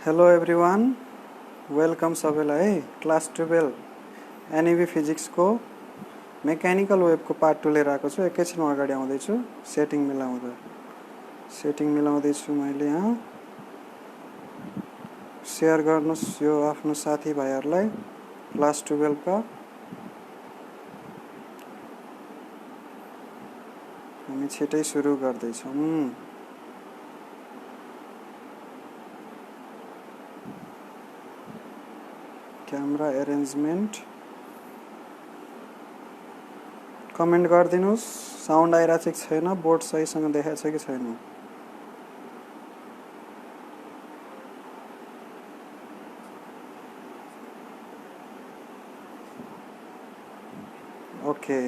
Hello everyone, welcome सबैलाई है। Class 12 NEB फिजिक्सको mechanical वेभको part 2 लिएर आएको छु। एकैछिनमा अगाडि आउँदैछु। सेटिङ मिलाउँदैछु मैले यहाँ। सेयर गर्नुहोस् यो आफ्नो साथीभाइहरूलाई क्लास 12 का। हामी छिटै सुरु गर्दैछौँ। क्यामेरा एरेन्जमेन्ट कमेन्ट गरिदिनुहोस्। साउन्ड आइरहेको छ कि छैन, बोर्ड सहीसँग देखाएको छ कि छैन। ओके,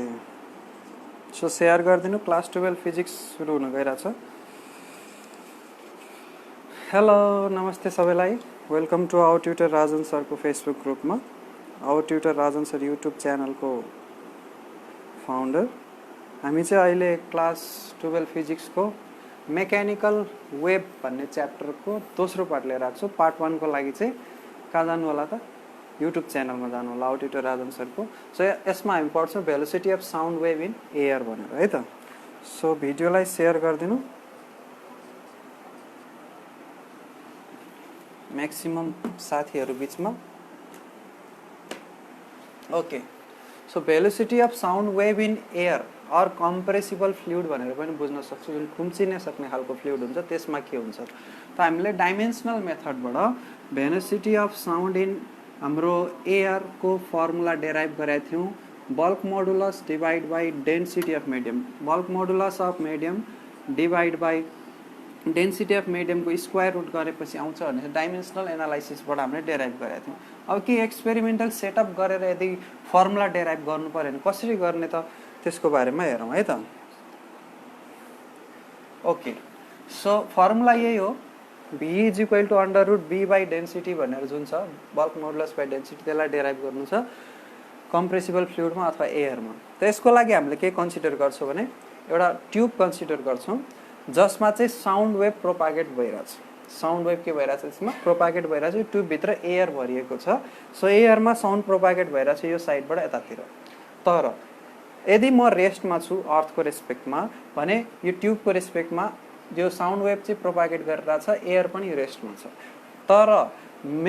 सो सेयर गरिदिनु। क्लास 12 फिजिक्स सुरु हुन गइरहेछ। हेलो, नमस्ते सबैलाई। Welcome to our tutor Rajan सरको फेसबुक ग्रुपमा। Our tutor Rajan sir YouTube च्यानलको फाउन्डर। हामी चाहिँ अहिले क्लास 12 फिजिक्सको मेकानिकल वेभ भन्ने च्याप्टरको दोस्रो पार्ट लिएर आएको छु। पार्ट 1 को लागि चाहिँ कहाँ जानु होला त? युट्युब च्यानलमा जानु होला, आवर ट्युटर राजन सरको। सो यसमा हामी पढ्छौँ velocity of sound wave in air भनेर, है त। सो भिडियोलाई सेयर गरिदिनु म्याक्सिमम साथीहरू बिचमा। Okay, so velocity of sound wave in air or compressible fluid भनेर पनि बुझ्न सक्छु। जुन खुम्चिन सक्ने खालको फ्लुइड हुन्छ त्यसमा के हुन्छ त हामीले डाइमेन्सनल मेथडबाट भेलोसिटी अफ साउन्ड इन हाम्रो एयरको फर्मुला डेराइभ गरेका थियौँ। Bulk modulus divide by density of medium. Bulk modulus of medium divide by density of मिडियमको स्क्वायर रुट गरेपछि आउँछ भने डाइमेन्सनल एनालाइसिसबाट हामीले डेराइभ गरेका थियौँ। अब के एक्सपेरिमेन्टल सेटअप गरेर यदि फर्मुला डेराइभ गर्नु पऱ्यो भने कसरी गर्ने त, त्यसको बारेमा हेरौँ है त। ओके, सो फर्मुला यही हो, V is equal to under root B by density भनेर जुन छ बल्क मोडुलस बाई डेन्सिटी, त्यसलाई डेराइभ गर्नु छ कम्प्रेसिबल फ्लुइडमा अथवा एयरमा। त यसको लागि हामीले के कन्सिडर गर्छौँ भने एउटा ट्युब कन्सिडर गर्छौँ जसमा चाहिँ साउन्ड वेभ प्रोपागेट भइरहेछ। साउन्ड वेभ के भइरहेछ त्यसमा प्रोपागेट भइरहेछ। यो ट्युबभित्र एयर भरिएको छ। सो एयरमा साउन्ड प्रोपागेट भइरहेछ यो साइडबाट यतातिर। तर यदि म रेस्टमा छु अर्थको रेस्पेक्टमा भने यो ट्युबको रेस्पेक्टमा यो साउन्ड वेभ चाहिँ प्रोपागेट गरिरहेछ, एयर पनि रेस्टमा छ। तर म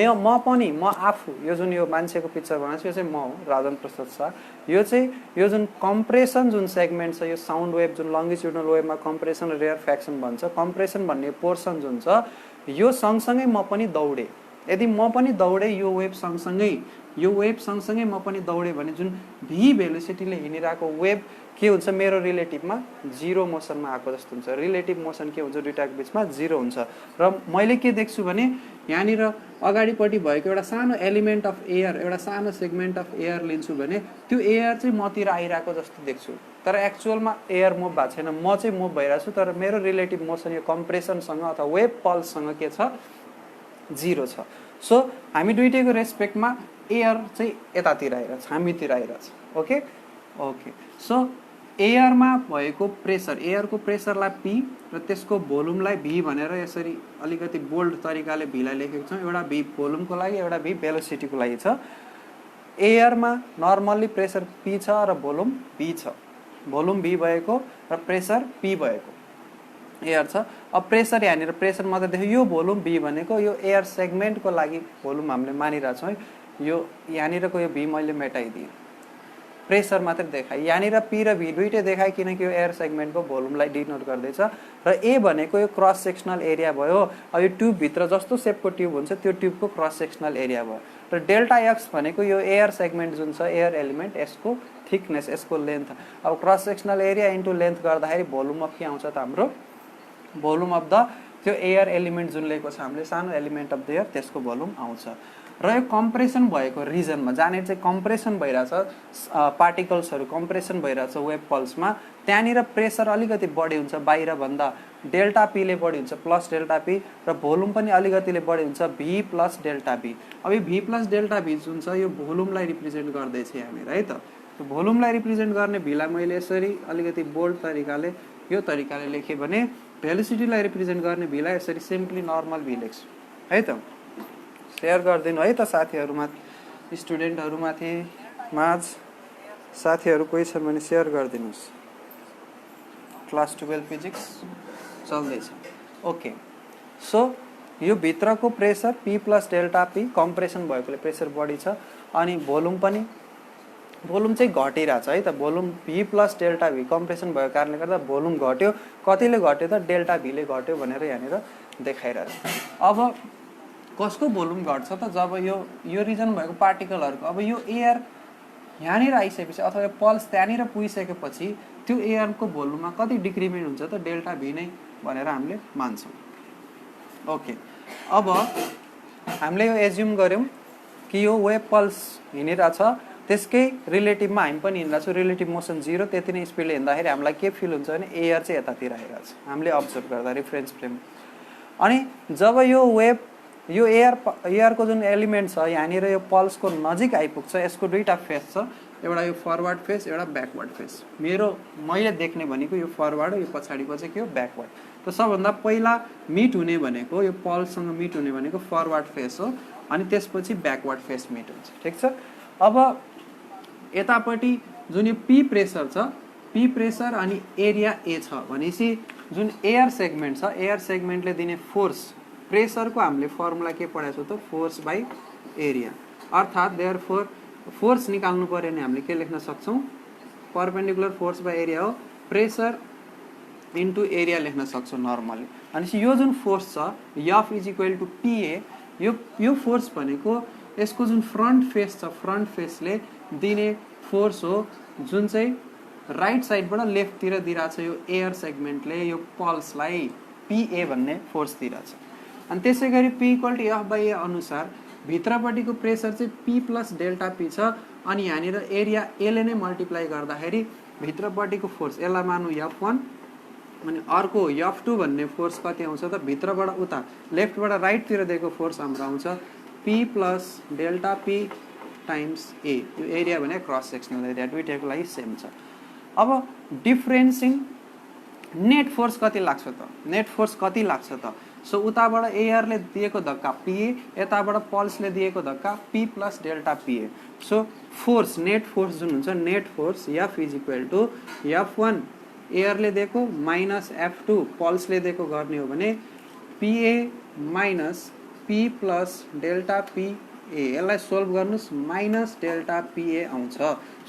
आफू यो जुन यो मान्छेको पिक्चर बनाएको छु यो चाहिँ म हो, राजन प्रसाद शाह। यो चाहिँ यो जुन कम्प्रेसन जुन सेगमेन्ट छ, यो साउन्ड वेभ जुन लङ्गिट्युडनल वेभमा कम्प्रेसन र रेयरफ्याक्सन भन्छ, कम्प्रेसन भन्ने पोर्सन जुन छ यो सँगसँगै म पनि दौडेँ। यदि म पनि दौडेँ यो वेभ सँगसँगै म पनि दौडेँ भने जुन भी भेलोसिटीले हिँडिरहेको वेभ के हुन्छ मेरो रिलेटिभमा जिरो मोसनमा आएको जस्तो हुन्छ। रिलेटिभ मोसन के हुन्छ दुईटाको बिचमा जिरो हुन्छ। र मैले के देख्छु भने यहाँनिर अगाडिपट्टि भएको एउटा सानो एलिमेन्ट अफ एयर, एउटा सानो सेगमेन्ट अफ एयर लिन्छु भने त्यो एयर चाहिँ मतिर आइरहेको जस्तो देख्छु। तर एक्चुअलमा एयर मुभ भएको छैन, म चाहिँ मुभ भइरहेको छु। तर मेरो रिलेटिभ मोसन यो कम्प्रेसनसँग अथवा वेभ पल्ससँग के छ, जिरो छ। सो हामी दुइटैको रेस्पेक्टमा एयर चाहिँ यतातिर आइरहेछ, हामीतिर आइरहेछ। ओके ओके, सो एयरमा भएको प्रेसर, एयरको प्रेसरलाई P र त्यसको भोल्युमलाई V भनेर यसरी अलिकति बोल्ड तरिकाले भीलाई लेखेको छौँ। एउटा V भोल्युमको लागि, एउटा V भेलोसिटीको लागि छ। एयरमा नर्मल्ली प्रेसर P छ र भोल्युम V छ। भोल्युम V भएको र प्रेसर P भएको एयर छ। अब प्रेसर यहाँनिर प्रेसर मात्रै देख्यो, यो भोल्युम V भनेको यो एयर सेगमेन्टको लागि भोल्युम हामीले मानिरहेछौँ है। यो यहाँनिरको यो V मैले मेटाइदिएँ, प्रेसर मात्रै देखाएँ। यहाँनिर P र V दुइटै देखाएँ किनकि यो एयर सेगमेन्टको भोल्युमलाई डिनोट गर्दैछ। र ए भनेको यो क्रस सेक्सनल एरिया भयो। अब यो ट्युबभित्र जस्तो सेपको ट्युब हुन्छ त्यो ट्युबको क्रस सेक्सनल एरिया भयो। र डेल्टा एक्स भनेको यो एयर सेगमेन्ट जुन छ एयर एलिमेन्ट, यसको थिकनेस, यसको लेन्थ। अब cross sectional area into length गर्दाखेरि भोल्युम अफ के आउँछ त हाम्रो भोल्युम अफ द त्यो एयर एलिमेन्ट जुन लिएको छ हामीले सानो एलिमेन्ट अफ द एयर, त्यसको भोल्युम आउँछ। र यो कम्प्रेसन भएको रिजनमा जहाँनिर चाहिँ कम्प्रेसन भइरहेछ, पार्टिकल्सहरू कम्प्रेसन भइरहेछ वेभ पल्समा, त्यहाँनिर प्रेसर अलिकति बढी हुन्छ बाहिरभन्दा। डेल्टा पीले बढी हुन्छ, प्लस डेल्टा पी, र भोल्युम पनि अलिकतिले बढी हुन्छ, भी प्लस डेल्टा पी। अब यो भी प्लस डेल्टा भी जुन छ यो भोल्युमलाई रिप्रेजेन्ट गर्दैछ यहाँनिर है त। भोल्युमलाई रिप्रेजेन्ट गर्ने भीलाई मैले यसरी अलिकति बोल्ड तरिकाले यो तरिकाले लेखेँ भने भेलोसिटीलाई रिप्रेजेन्ट गर्ने भीलाई यसरी सिम्पली नर्मल भी लेख्छु है त। सेयर गरिदिनु है त साथीहरुमा, स्टुडेन्टहरुमाथि माझ साथीहरु कोही छन् भने सेयर गरिदिनुस्। क्लास 12 फिजिक्स चल्दैछ। ओके, सो यो भित्रको pressure P plus delta P compression भएकोले प्रेसर बढी छ, अनि भोल्युम पनि, भोल्युम चाहिँ घटिरहेछ है त। Volume V plus delta V compression भएको कारणले गर्दा भोल्युम घट्यो। कतिले घट्यो त? डेल्टा V ले घट्यो भनेर यहाँनिर देखाइरहेछ। अब कसको भोल्युम घट्छ त? जब यो रिजन भएको पार्टिकलहरुको, अब यो एयर यहाँनिर आइसकेपछि अथवा यो पल्स त्यहाँनिर पुगिसकेपछि त्यो एयरको भोल्युममा कति डिक्रिमेन्ट हुन्छ त? डेल्टा V नै भनेर हामीले मान्छौँ। ओके, अब हामीले यो एज्युम गर्यौं कि यो वेभ पल्स हिँडिरहेछ, त्यसकै रिलेटिभमा हामी पनि हिँडिरहेछौँ। रिलेटिभ मोसन 0, त्यति नै स्पिडले हिँड्दाखेरि हामीलाई के फिल हुन्छ भने एयर चाहिँ यतातिर आइरहेछ, हामीले अब्जर्भ गर्दा रेफरेन्स फ्रेम। अनि जब यो वेभ, यो एयरको जुन एलिमेन्ट छ यहाँनिर यो पल्सको नजिक आइपुग्छ, यसको दुईटा फेस छ, एउटा यो फरवर्ड फेस, एउटा ब्याकवर्ड फेस। मैले देख्ने भनेको यो फरवर्ड हो, यो पछाडिको चाहिँ के हो? ब्याकवर्ड। त सबभन्दा पहिला मिट हुने भनेको, यो पल्ससँग मिट हुने भनेको फरवर्ड फेस हो, अनि त्यसपछि ब्याकवर्ड फेस मिट हुन्छ। ठिक छ। अब यतापट्टि जुन यो P प्रेसर छ, P प्रेसर अनि एरिया A छ भनेपछि जुन एयर सेगमेन्ट छ, एयर सेगमेन्टले दिने फोर्स, प्रेसरको हामीले फर्मुला के पढाएको छौँ त? Force by area. अर्थात् देयरफोर फोर्स निकाल्नु पर्यो भने हामीले के लेख्न सक्छौँ? परपेन्डिकुलर फोर्स बाइ एरिया हो, प्रेसर इन्टु एरिया लेख्न सक्छौँ नर्मली। अनि यो जुन फोर्स छ F is equal to PA, यो फोर्स भनेको यसको जुन फ्रन्ट फेस छ, फ्रन्ट फेसले दिने फोर्स हो, जुन चाहिँ राइट साइडबाट लेफ्टतिर दिइरहेछ। यो एयर सेगमेन्टले यो पल्सलाई PA भन्ने फोर्स दिइरहेछ। अनि त्यसै गरी P equal to F by A अनुसार भित्रपट्टिको प्रेसर चाहिँ P प्लस डेल्टा P छ, अनि यहाँनिर एरिया A ले नै मल्टिप्लाई गर्दाखेरि भित्रपट्टिको फोर्स, यसलाई मानौँ F1, अनि अर्को F2 भन्ने फोर्स कति आउँछ त? भित्रबाट उता लेफ्टबाट राइटतिर दिएको फोर्स हाम्रो आउँछ P plus delta P times A। यो एरिया भने क्रस सेक्सनल एरिया, दुईटाको लागि सेम छ। अब डिफरेन्स इन नेट फोर्स कति लाग्छ त? नेट फोर्स कति लाग्छ त? सो उताबाट एयरले दिएको धक्का PA, यताबाट पल्सले दिएको धक्का P plus delta PA। So force, net force जुन हुन्छ, net force F is equal to F1 एयरले दिएको माइनस F2 पल्सले दिएको गर्ने हो भने PA minus P plus delta PA। यसलाई सोल्भ गर्नुस्, माइनस डेल्टा PA आउँछ।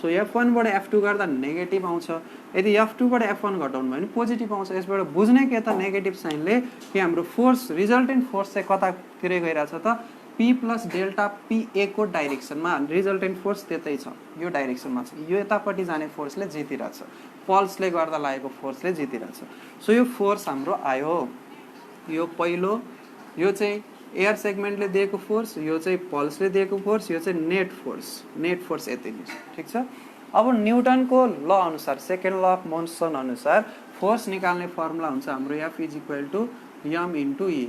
सो F1 बाट F2 गर्दा नेगेटिभ आउँछ, यदि F2 बाट F1 घटाउनु भयो भने पोजिटिभ आउँछ। यसबाट बुझ्ने के त? नेगेटिभ साइनले कि हाम्रो फोर्स, रिजल्टेन्ट फोर्स चाहिँ कतातिर गइरहेछ त? P प्लस डेल्टा PA को डाइरेक्सनमा। रिजल्टेन्ट फोर्स त्यतै छ, यो डाइरेक्सनमा छ। यो यतापट्टि जाने फोर्सले जितिरहेछ, पल्सले गर्दा लागेको फोर्सले जितिरहेछ। सो यो फोर्स हाम्रो आयो। यो पहिलो, यो चाहिँ एयर सेगमेन्टले दिएको फोर्स, यो चाहिँ पल्सले दिएको फोर्स, यो चाहिँ नेट फोर्स। नेट फोर्स यति नै छ। ठिक छ। अब न्युटनको ल अनुसार, सेकेन्ड ल अफ मोसन अनुसार फोर्स निकाल्ने फर्मुला हुन्छ हाम्रो F is equal to M into E।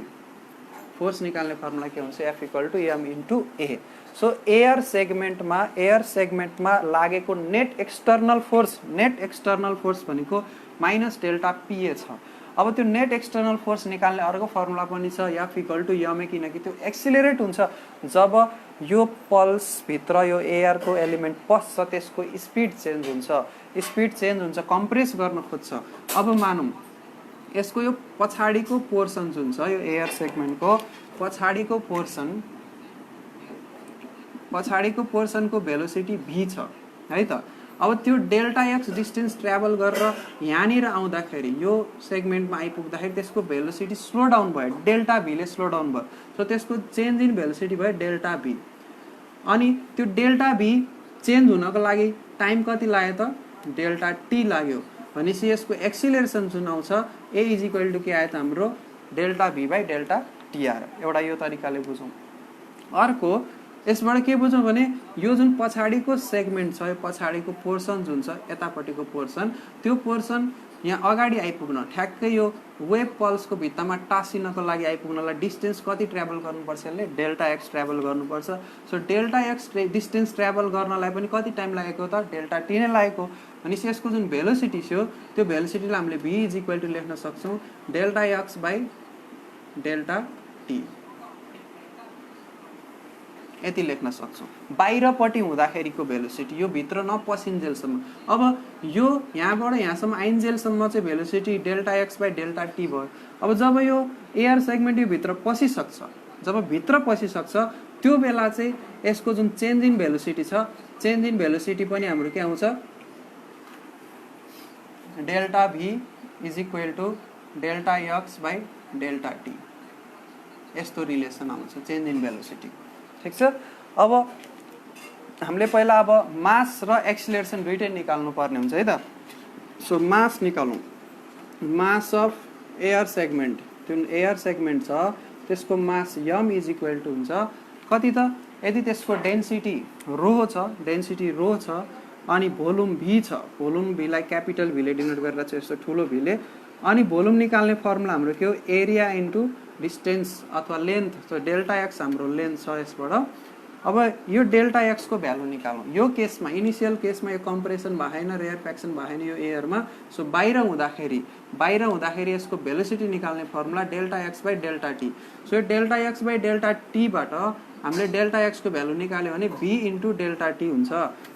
Force निकाल्ने फर्मुला के हुन्छ? F equal to M into A। So air सेगमेन्टमा लागेको नेट एक्सटर्नल फोर्स भनेको माइनस डेल्टा PA छ। अब त्यो नेट एक्सटर्नल फोर्स निकाल्ने अर्को फर्मुला पनि छ F इक्वल टु M, किनकि त्यो एक्सिलरेट हुन्छ जब यो पल्स भित्र यो एयरको एलिमेन्ट पस्छ, त्यसको स्पिड चेन्ज हुन्छ, कम्प्रेस गर्न खोज्छ। अब मानौँ यसको यो पछाडिको पोर्सन जुन छ, यो एयर सेगमेन्टको पछाडिको पोर्सनको भेलोसिटी V छ है त। अब त्यो डेल्टा X डिस्टेन्स ट्राभल गरेर यहाँनिर आउँदाखेरि, यो सेगमेन्टमा आइपुग्दाखेरि त्यसको भेलोसिटी स्लो डाउन भयो, डेल्टा V ले स्लो डाउन भयो। सो त्यसको चेन्ज इन भेलोसिटी भयो डेल्टा V। अनि त्यो डेल्टा V चेन्ज हुनको लागि टाइम कति लाग्यो त? डेल्टा T लाग्यो। भनेपछि यसको एक्सिलरेसन जुन आउँछ A इज इक्वल टु के आयो त? हाम्रो delta V by delta TR। एउटा यो तरिकाले बुझौँ। अर्को यसबाट के बुझौँ भने यो जुन पछाडिको सेगमेन्ट छ, यो पछाडिको पोर्सन जुन छ, यतापट्टिको पोर्सन, त्यो पोर्सन यहाँ अगाडि आइपुग्न, ठ्याक्कै यो वेभ पल्सको भित्तामा टाँसिनको लागि आइपुग्नलाई डिस्टेन्स कति ट्राभल गर्नुपर्छ? यसले डेल्टा X ट्राभल गर्नुपर्छ। So delta X distance travel गर्नलाई पनि कति टाइम लागेको त? डेल्टा T नै लागेको। भनेपछि यसको जुन भेलोसिटी थियो, त्यो भेलोसिटीलाई हामीले V इज इक्वल टु लेख्न सक्छौँ delta X by delta T। यति लेख्न सक्छौँ। बाहिरपट्टि हुँदाखेरिको भेलोसिटी यो भित्र नपसिन्जेलसम्म, अब यो यहाँबाट यहाँसम्म आइन्जेलसम्म चाहिँ velocity delta X by delta T भयो। अब जब यो एयर सेगमेन्ट यो भित्र पसिसक्छ, जब भित्र पसिसक्छ त्यो बेला चाहिँ यसको जुन चेन्ज इन भेलोसिटी छ, चेन्ज इन भेलोसिटी पनि हाम्रो के आउँछ, delta V is equal to delta X by delta T, यस्तो रिलेसन आउँछ चेन्ज इन भेलोसिटी। ठिक छ। अब हामीले पहिला अब मास र एक्सिलरेसन दुइटै निकाल्नु पर्ने हुन्छ है त। सो मास निकालौँ। मास अफ एयर सेगमेन्ट, जुन एयर सेगमेन्ट छ त्यसको मास यम इज इक्वल टु हुन्छ कति त, यदि त्यसको डेन्सिटी रो छ, डेन्सिटी रो छ अनि भोल्युम भी छ, भोल्युम भीलाई क्यापिटल भीले डिनोट गरेर चाहिँ यस्तो ठुलो भीले, अनि भोल्युम निकाल्ने फर्मुला हाम्रो के हो, एरिया इन्टु डिस्टेन्स अथवा लेन्थ। सो डेल्टा एक्स हाम्रो लेन्थ छ यसबाट। अब यो डेल्टा एक्स को भ्यालु निकालौँ। यो केसमा इनिसियल केसमा यो कम्प्रेसन भएन, रेयरफेक्सन भएन यो एयरमा। सो बाहिर हुँदाखेरि यसको भेलोसिटी निकाल्ने formula delta X by delta T. So यो डेल्टा एक्स बाई डेल्टा टीबाट हामीले डेल्टा एक्स को भ्यालु निकाल्यो भने भी इन्टु डेल्टा टी हुन्छ।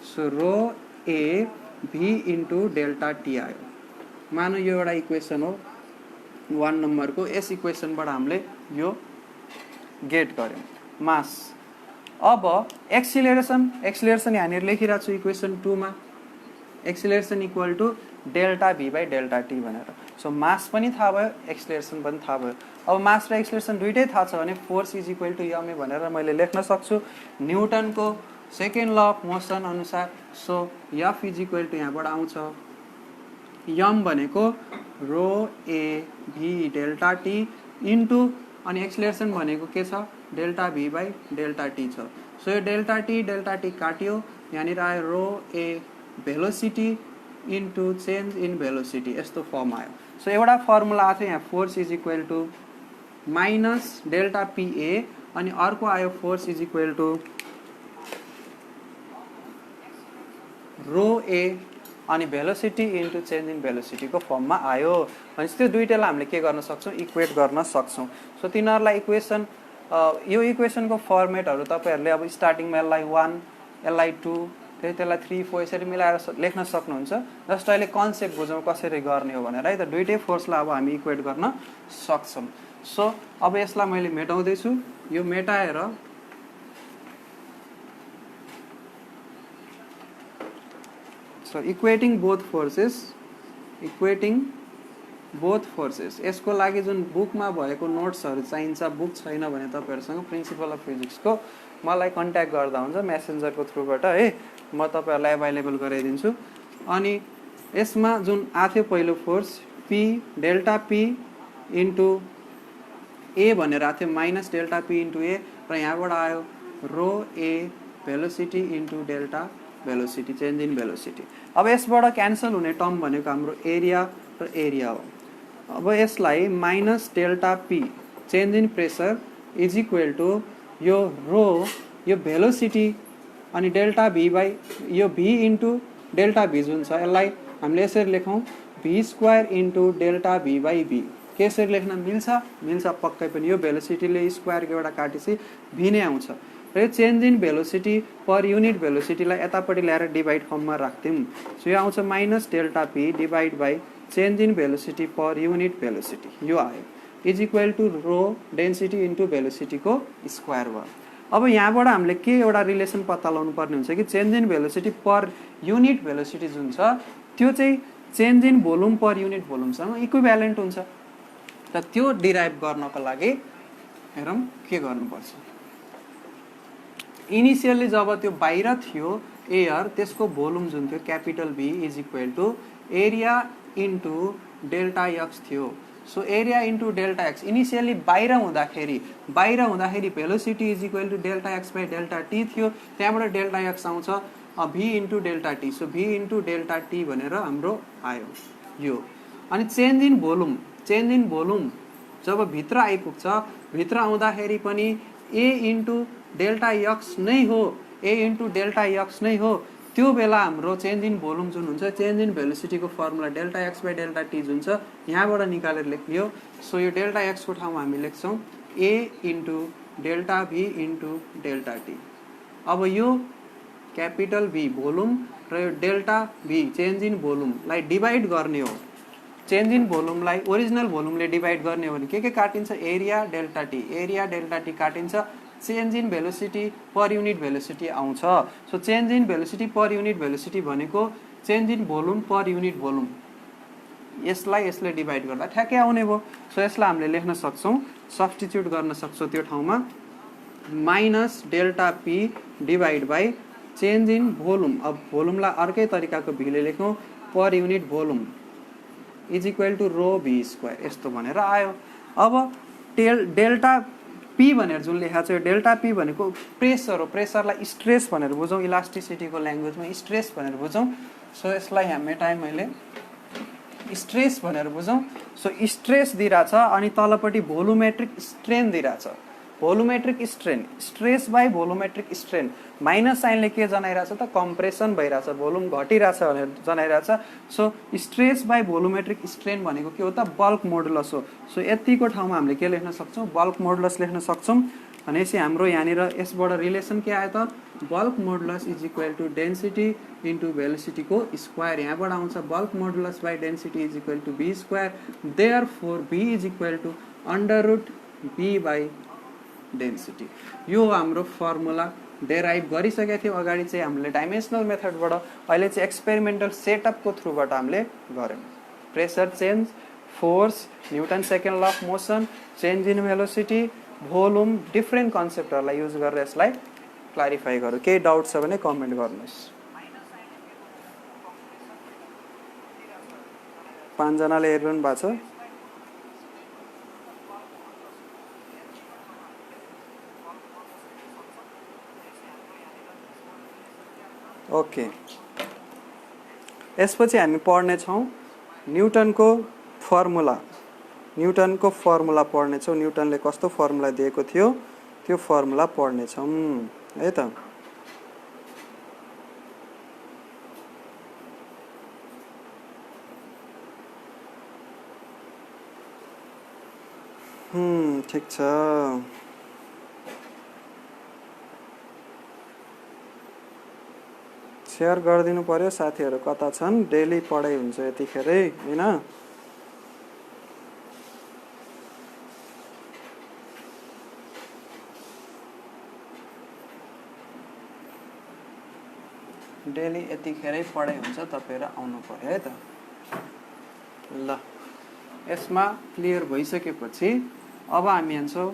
So row A V into delta T आयो। मानौ यो एउटा इक्वेसन हो 1 नम्बरको, यस इक्वेसनबाट हामीले यो गेट गर्यौँ मास। अब एक्सिलरेसन यहाँनिर लेखिरहेको छु इक्वेसन 2 मा, acceleration equal to delta V by delta T भनेर। सो मास पनि थाहा भयो, एक्सिलरेसन पनि थाहा भयो। अब मास र एक्सिलरेसन दुइटै थाहा छ भने फोर्स इज इक्वल टु यम भनेर मैले लेख्न सक्छु न्युटनको सेकेन्ड ल अफ मोसन अनुसार। So F is equal to यहाँबाट आउँछ यम भनेको rho A V delta T into अनि एक्सिलरेसन भनेको के छ, delta V by delta T छ। सो यो डेल्टा टी काट्यो, यहाँनिर आयो rho A velocity into change in velocity, यस्तो फर्म आयो। सो एउटा फर्मुला आएको थियो यहाँ, force is equal to minus delta P A, अनि अर्को आयो फोर्स इज इक्वल टु रो ए अनि भेलोसिटी इन्टु चेन्ज इन भेलोसिटीको फर्ममा आयो। अनि त्यो दुइटैलाई हामीले के गर्न सक्छौँ, इक्वेट गर्न सक्छौँ। सो तिनीहरूलाई इक्वेसन, यो इक्वेसनको फर्मेटहरू तपाईँहरूले अब स्टार्टिङमा यसलाई 1, यसलाई 2, त्यसलाई 3, 4 यसरी मिलाएर लेख्न सक्नुहुन्छ। जस्ट अहिले कन्सेप्ट बुझौँ कसरी गर्ने हो भनेर है त। दुइटै फोर्सलाई अब हामी इक्वेट गर्न सक्छौँ। सो अब यसलाई मैले मेटाउँदैछु, यो मेटाएर सो इक्वेटिङ बोथ फोर्सेस, यसको लागि जुन बुकमा भएको नोट्सहरू चाहिन्छ, बुक छैन भने तपाईँहरूसँग प्रिन्सिपल अफ फिजिक्सको मलाई कन्ट्याक्ट गर्दा हुन्छ मेसेन्जरको थ्रुबाट है, म तपाईँहरूलाई एभाइलेबल गराइदिन्छु। अनि यसमा जुन आथ्यो पहिलो force P delta P into A भनेर आथ्यो, minus delta P into A, र यहाँबाट आयो rho A velocity into delta velocity, change in velocity. अब यसबाट क्यान्सल हुने टर्म भनेको हाम्रो एरिया र एरिया हो। अब यसलाई minus delta P change in pressure is equal to यो रो, यो भेलोसिटी अनि डेल्टा भी बाई यो भी इन्टु डेल्टा भी जुन छ यसलाई हामीले यसरी लेखौँ V square into delta V by V. के यसरी लेख्न मिल्छ पक्कै पनि। यो भेलोसिटीले स्क्वायरको एउटा काटेपछि भी नै आउँछ। र यो change in velocity per unit भेलोसिटीलाई यतापट्टि ल्याएर डिभाइड फर्ममा राख्थ्यौँ। सो यो आउँछ minus delta P divide by change in velocity per unit velocity, यो आयो is equal to rho density into भेलोसिटीको स्क्वायर भयो। अब यहाँबाट हामीले के एउटा रिलेसन पत्ता लगाउनु पर्ने हुन्छ कि change in velocity per unit velocity जुन छ त्यो चाहिँ change in volume per unit भोल्युमसँग इक्विभ्यालेन्ट हुन्छ। र त्यो डिराइभ गर्नको लागि हेरौँ के गर्नुपर्छ। इनिसियली जब त्यो बाहिर थियो एयर, त्यसको भोल्युम जुन थियो capital V is equal to area into delta X थियो। So area into delta X initially बाहिर हुँदाखेरि velocity is equal to delta X by delta T थियो, त्यहाँबाट डेल्टा एक्स आउँछ V into delta T. So V into delta T भनेर हाम्रो आयो यो। अनि चेन्ज इन भोल्युम जब भित्र आइपुग्छ, भित्र आउँदाखेरि पनि ए इन्टु डेल्टा एक्स नै हो, ए इन्टु डेल्टा एक्स नै हो। त्यो बेला हाम्रो चेन्ज इन भोल्युम जुन हुन्छ, चेन्ज इन भेलोसिटीको formula delta X by delta T जुन छ यहाँबाट निकालेर लेखियो। सो यो डेल्टा एक्सको ठाउँमा हामी लेख्छौँ A into delta V into delta T. अब यो क्यापिटल भी भोल्युम र यो डेल्टा भी चेन्ज इन भोल्युमलाई डिभाइड गर्ने हो। चेन्ज इन भोल्युमलाई ओरिजिनल भोल्युमले डिभाइड गर्ने हो भने के काटिन्छ, area delta T, area delta T काटिन्छ, change in velocity per unit velocity आउँछ। So change in velocity per unit velocity भनेको change in volume per unit volume, यसलाई यसले डिभाइड गर्दा ठ्याक्कै आउने भयो। सो यसलाई हामीले लेख्न सक्छौँ, सब्स्टिट्युट गर्न सक्छौँ त्यो ठाउँमा, minus delta P divide by change in volume. अब भोल्युमलाई अर्कै तरिकाको भीले लेख्यौँ, per unit volume is equal to rho V square, यस्तो भनेर आयो। अब डेल्टा पी भनेर जुन लेखा छ, यो डेल्टा पी भनेको प्रेसर हो, प्रेसरलाई स्ट्रेस भनेर बुझौँ, इलास्टिसिटीको ल्याङ्ग्वेजमा स्ट्रेस भनेर बुझौँ। सो यसलाई यहाँ मेटाएँ मैले, स्ट्रेस भनेर बुझौँ। सो स्ट्रेस दिइरहेछ अनि तलपट्टि भोल्युमेट्रिक स्ट्रेन दिइरहेछ, volumetric strain, stress by volumetric strain, minus साइनले के जनाइरहेछ त कम्प्रेसन भइरहेछ, भोल्युम घटिरहेछ भनेर जनाइरहेछ। So stress by volumetric strain भनेको के हो त, बल्क मोडुलस हो। सो यतिको ठाउँमा हामीले के लेख्न सक्छौँ, बल्क मोडुलस लेख्न सक्छौँ। भनेपछि हाम्रो यहाँनिर यसबाट रिलेसन के आयो त, bulk modulus is equal to density into भेलोसिटीको स्क्वायर, यहाँबाट आउँछ bulk modulus by density is equal to B square, therefore B is equal to under root B by density. यो हाम्रो फर्मुला डेराइभ गरिसकेका थियौँ अगाडि चाहिँ हामीले डाइमेन्सनल मेथडबाट, अहिले चाहिँ एक्सपेरिमेन्टल सेटअपको थ्रुबाट हामीले गऱ्यौँ। Pressure change, force, Newton second law of motion, change in velocity, volume, different कन्सेप्टहरूलाई युज गरेर यसलाई क्लारिफाई गरौँ। केही डाउट छ भने कमेन्ट गर्नुहोस्। 5 जनाले हेरिरहनु भएको छ। ओके, यसपछि हामी पढ्नेछौँ न्युटनको फर्मुला, न्युटनको फर्मुला पढ्नेछौँ। न्युटनले कस्तो फर्मुला दिएको थियो त्यो फर्मुला पढ्नेछौँ है त। ठिक छ। सेयर गरिदिनु पर्यो साथीहरू, कता छन्, डेली पढाइ हुन्छ यतिखेरै हैन। डेली यतिखेरै पढाइ हुन्छ, तपाईहरु आउनु पर्यो है त। ल, यसमा क्लियर भइसकेपछि अब हामी हेर्छौँ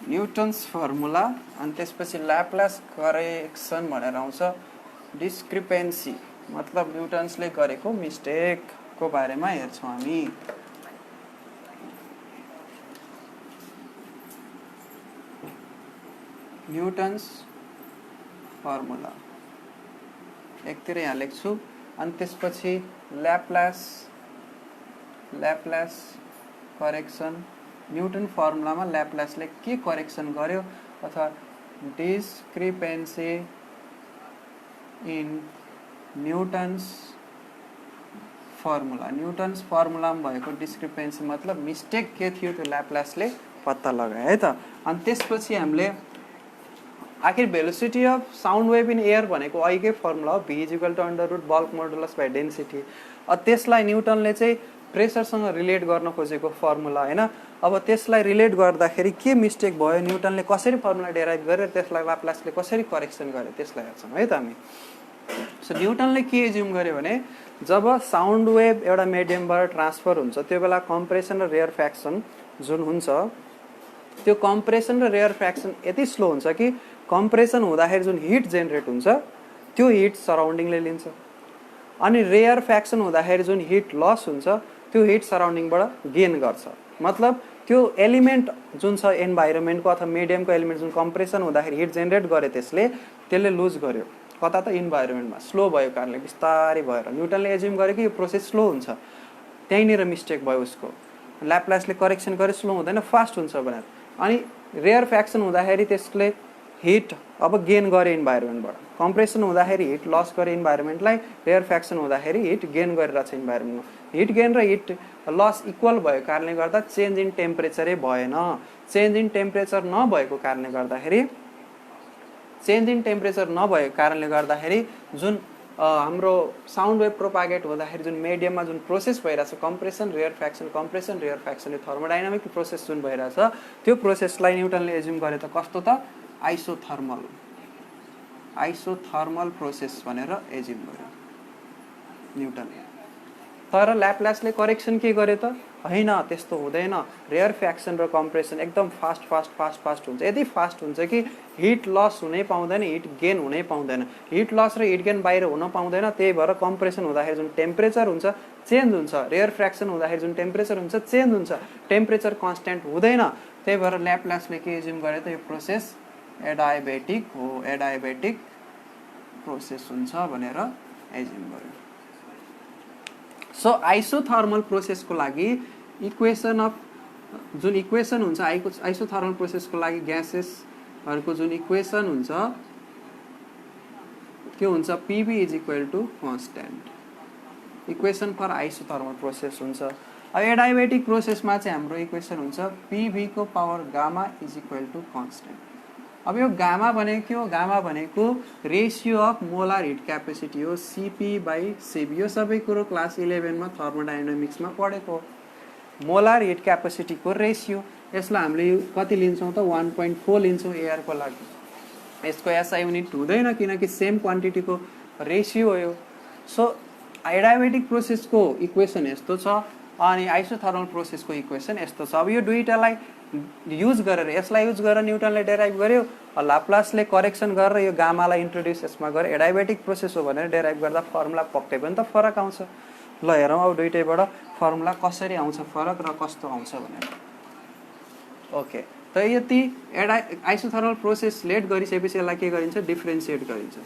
न्युटन्स फर्मुला, अनि त्यसपछि ल्याप्लास करेक्सन भनेर आउँछ, डिस्क्रिपेन्सी मतलब न्युटन्सले गरेको मिस्टेकको बारेमा हेर्छौँ हामी। न्युटन्स फर्मुला एकतिर यहाँ लेख्छु, अनि त्यसपछि ल्याप्लास करेक्सन। न्युटन फर्मुलामा ल्याप्लासले के करेक्सन गर्यो अथवा discrepancy in Newton's formula, Newton's फर्मुलामा भएको डिस्क्रिपेन्सी मतलब मिस्टेक के थियो त्यो ल्याप्लासले पत्ता लगाए है त। अनि त्यसपछि हामीले आखिर velocity of sound wave in air भनेको अहिलेकै फर्मुला हो, V is equal to under root bulk modulus by density. त्यसलाई न्युटनले चाहिँ प्रेसरसँग रिलेट गर्न खोजेको फर्मुला हैन। अब त्यसलाई रिलेट गर्दाखेरि के मिस्टेक भयो, न्युटनले कसरी फर्मुला डेराइभ गरेर त्यसलाई ल्याप्लासले कसरी करेक्सन गर्यो त्यसलाई हेर्छौँ है त हामी। सो न्युटनले के एज्युम गर्यो भने जब साउन्ड वेभ एउटा मिडियमबाट ट्रान्सफर हुन्छ त्यो बेला कम्प्रेसन र रेयर फ्याक्सन जुन हुन्छ, त्यो कम्प्रेसन र रेयर फ्याक्सन यति स्लो हुन्छ कि कम्प्रेसन हुँदाखेरि जुन हिट जेनरेट हुन्छ त्यो हिट सराउन्डिङले लिन्छ, अनि रेयर फ्याक्सन हुँदाखेरि जुन हिट लस हुन्छ त्यो हिट सराउन्डिङबाट गेन गर्छ। मतलब त्यो एलिमेन्ट जुन छ इन्भाइरोमेन्टको अथवा मिडियमको एलिमेन्ट जुन कम्प्रेसन हुँदाखेरि हिट जेनरेट गरे त्यसले लुज गर्यो, कता त इन्भाइरोमेन्टमा, स्लो भएको कारणले बिस्तारै भएर। न्युटनले एज्युम गर्यो कि यो प्रोसेस स्लो हुन्छ, त्यहीँनिर मिस्टेक भयो उसको। ल्याप्लासले करेक्सन गरे स्लो हुँदैन फास्ट हुन्छ भनेर। अनि रेयर फ्याक्सन हुँदाखेरि त्यसले हिट अब गेन गरे इन्भाइरोमेन्टबाट, कम्प्रेसन हुँदाखेरि हिट लस गरे इन्भाइरोमेन्टलाई, रेयर फ्याक्सन हुँदाखेरि हिट गेन गरिरहेछ इन्भाइरोमेन्टमा। हिट गेन र हिट लस इक्वल भएको कारणले गर्दा चेन्ज इन टेम्परेचरै भएन। चेन्ज इन टेम्परेचर नभएको कारणले गर्दाखेरि जुन हाम्रो साउन्ड वेभ प्रोपागेट हुँदाखेरि जुन मिडियममा जुन प्रोसेस भइरहेछ कम्प्रेसन रेयरफ्याक्सनले थर्मोडाइनामिक प्रोसेस जुन भइरहेछ त्यो प्रोसेसलाई न्युटनले एज्युम गरे त कस्तो त आइसोथर्मल प्रोसेस भनेर एज्युम गर्यो न्युटनले। तर ल्याप्लासले करेक्सन के गरे त हैन त्यस्तो हुँदैन, रेयरफ्याक्सन र कम्प्रेसन एकदम फास्ट हुन्छ। यति फास्ट हुन्छ कि हिट लस हुनै पाउँदैन, हिट गेन हुनै पाउँदैन, हिट लस र हिट गेन बाहिर हुन पाउँदैन। त्यही भएर कम्प्रेसन हुँदाखेरि जुन टेम्परेचर हुन्छ चेन्ज हुन्छ, रेयरफ्याक्सन हुँदाखेरि जुन टेम्परेचर हुन्छ चेन्ज हुन्छ, टेम्परेचर कन्स्ट्यान्ट हुँदैन। त्यही भएर ल्याप्लासले के एज्युम गरे त यो प्रोसेस एडायबेटिक हो, एडायबेटिक प्रोसेस हुन्छ भनेर एज्युम गर्यो। सो आइसोथर्मल प्रोसेसको लागि इक्वेसन अफ जुन इक्वेसन हुन्छ आइसोथर्मल प्रोसेसको लागि ग्यासेसहरूको जुन इक्वेसन हुन्छ त्यो हुन्छ PV is equal to constant. Equation for isothermal process हुन्छ। अब एडायबेटिक प्रोसेसमा चाहिँ हाम्रो इक्वेसन हुन्छ PV को power gamma is equal to constant. अब यो गामा भनेको के हो? गामा भनेको ratio of molar heat capacity हो, CP/Cv। यो सबै कुरो क्लास 11 मा थर्मोडाइनामिक्समा पढेको। मोलार हिट क्यापेसिटीको रेसियो, यसलाई हामीले कति लिन्छौँ त 1.4 लिन्छौँ एयरको लागि। यसको SI युनिट हुँदैन किनकि सेम क्वान्टिटीको रेसियो हो यो। सो एडायबेटिक प्रोसेसको इक्वेसन यस्तो छ अनि आइसोथर्मल प्रोसेसको इक्वेसन यस्तो छ। अब यो दुईटालाई युज गरेर यसलाई युज गरेर न्युटनले डेराइभ गर्यो, लाप्लासले करेक्सन गरेर यो गामालाई इन्ट्रोड्युस यसमा गरेर एडायबेटिक प्रोसेस हो भनेर डेराइभ गर्दा फर्मुला पक्कै पनि त फरक आउँछ। ल हेरौँ अब दुईटैबाट फर्मुला कसरी आउँछ फरक र कस्तो आउँछ भनेर। ओके, त यति आइसोथर्मल प्रोसेस लेट गरिसकेपछि यसलाई के गरिन्छ? डिफ्रेन्सिएट गरिन्छ।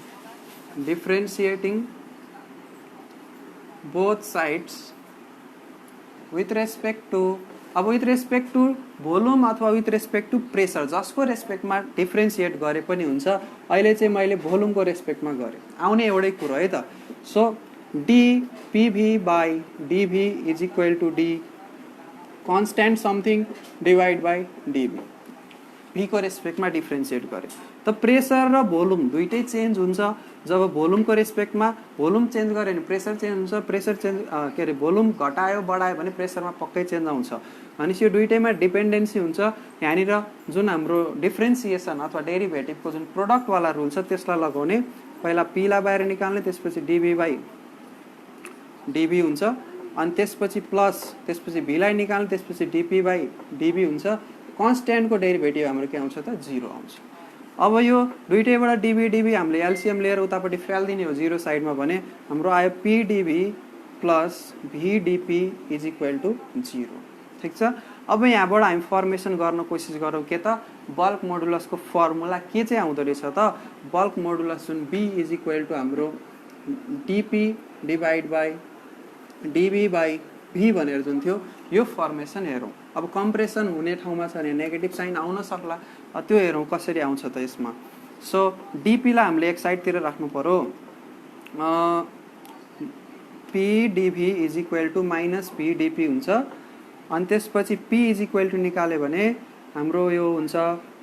Differentiating both sides with respect to, अब विथ रेस्पेक्ट टु भोल्युम अथवा विथ रेस्पेक्ट टु प्रेसर, जसको रेस्पेक्टमा डिफ्रेन्सिएट गरे पनि हुन्छ। अहिले चाहिँ मैले भोल्युमको रेस्पेक्टमा गरेँ, आउने एउटै कुरो है त। So dPV/dV is equal to D constant something divide by dV। V को रेस्पेक्टमा डिफ्रेन्सिएट गरे त प्रेसर र भोल्युम दुइटै चेन्ज हुन्छ। जब भोल्युमको रेस्पेक्टमा भोल्युम चेन्ज गऱ्यो भने प्रेसर चेन्ज हुन्छ, प्रेसर चेन्ज के अरे भोल्युम घटायो बढायो भने प्रेसरमा पक्कै चेन्ज आउँछ। अनि यो दुइटैमा डिपेन्डेन्सी हुन्छ। यहाँनिर जुन हाम्रो डिफ्रेन्सिएसन अथवा डेरिभेटिभको जुन प्रोडक्टवाला रुल छ त्यसलाई लगाउने, पहिला P लाई बाहिर निकाल्ने, त्यसपछि dV/dV हुन्छ, अनि त्यसपछि प्लस त्यसपछि V लाई निकाल्ने, त्यसपछि dP/dV हुन्छ। कन्स्ट्यान्टको डेरिभेटिभ हाम्रो के आउँछ त 0 आउँछ। अब यो दुईटैबाट dV/dV हामीले एलसिएम लिएर उतापट्टि फाल्दिने हो 0 साइडमा भने हाम्रो आयो PdV plus VdP is equal to 0। ठिक छ। अब यहाँबाट हामी फर्मेसन गर्न कोसिस गरौँ के त बल्क मोडुलसको फर्मुला के चाहिँ आउँदो रहेछ त? बल्क मोडुलस जुन B इज इक्वल टु हाम्रो dP/dV/V भनेर जुन थियो यो फर्मेसन हेरौँ। अब कम्प्रेसन हुने ठाउँमा छ भने नेगेटिभ साइन आउन सक्ला, त्यो हेरौँ कसरी आउँछ त यसमा। सो DP लाई हामीले एक साइडतिर राख्नु पर्यो, PdV is equal to minus VdP हुन्छ। अनि त्यसपछि P इज इक्वल टु निकाल्यो भने हाम्रो यो हुन्छ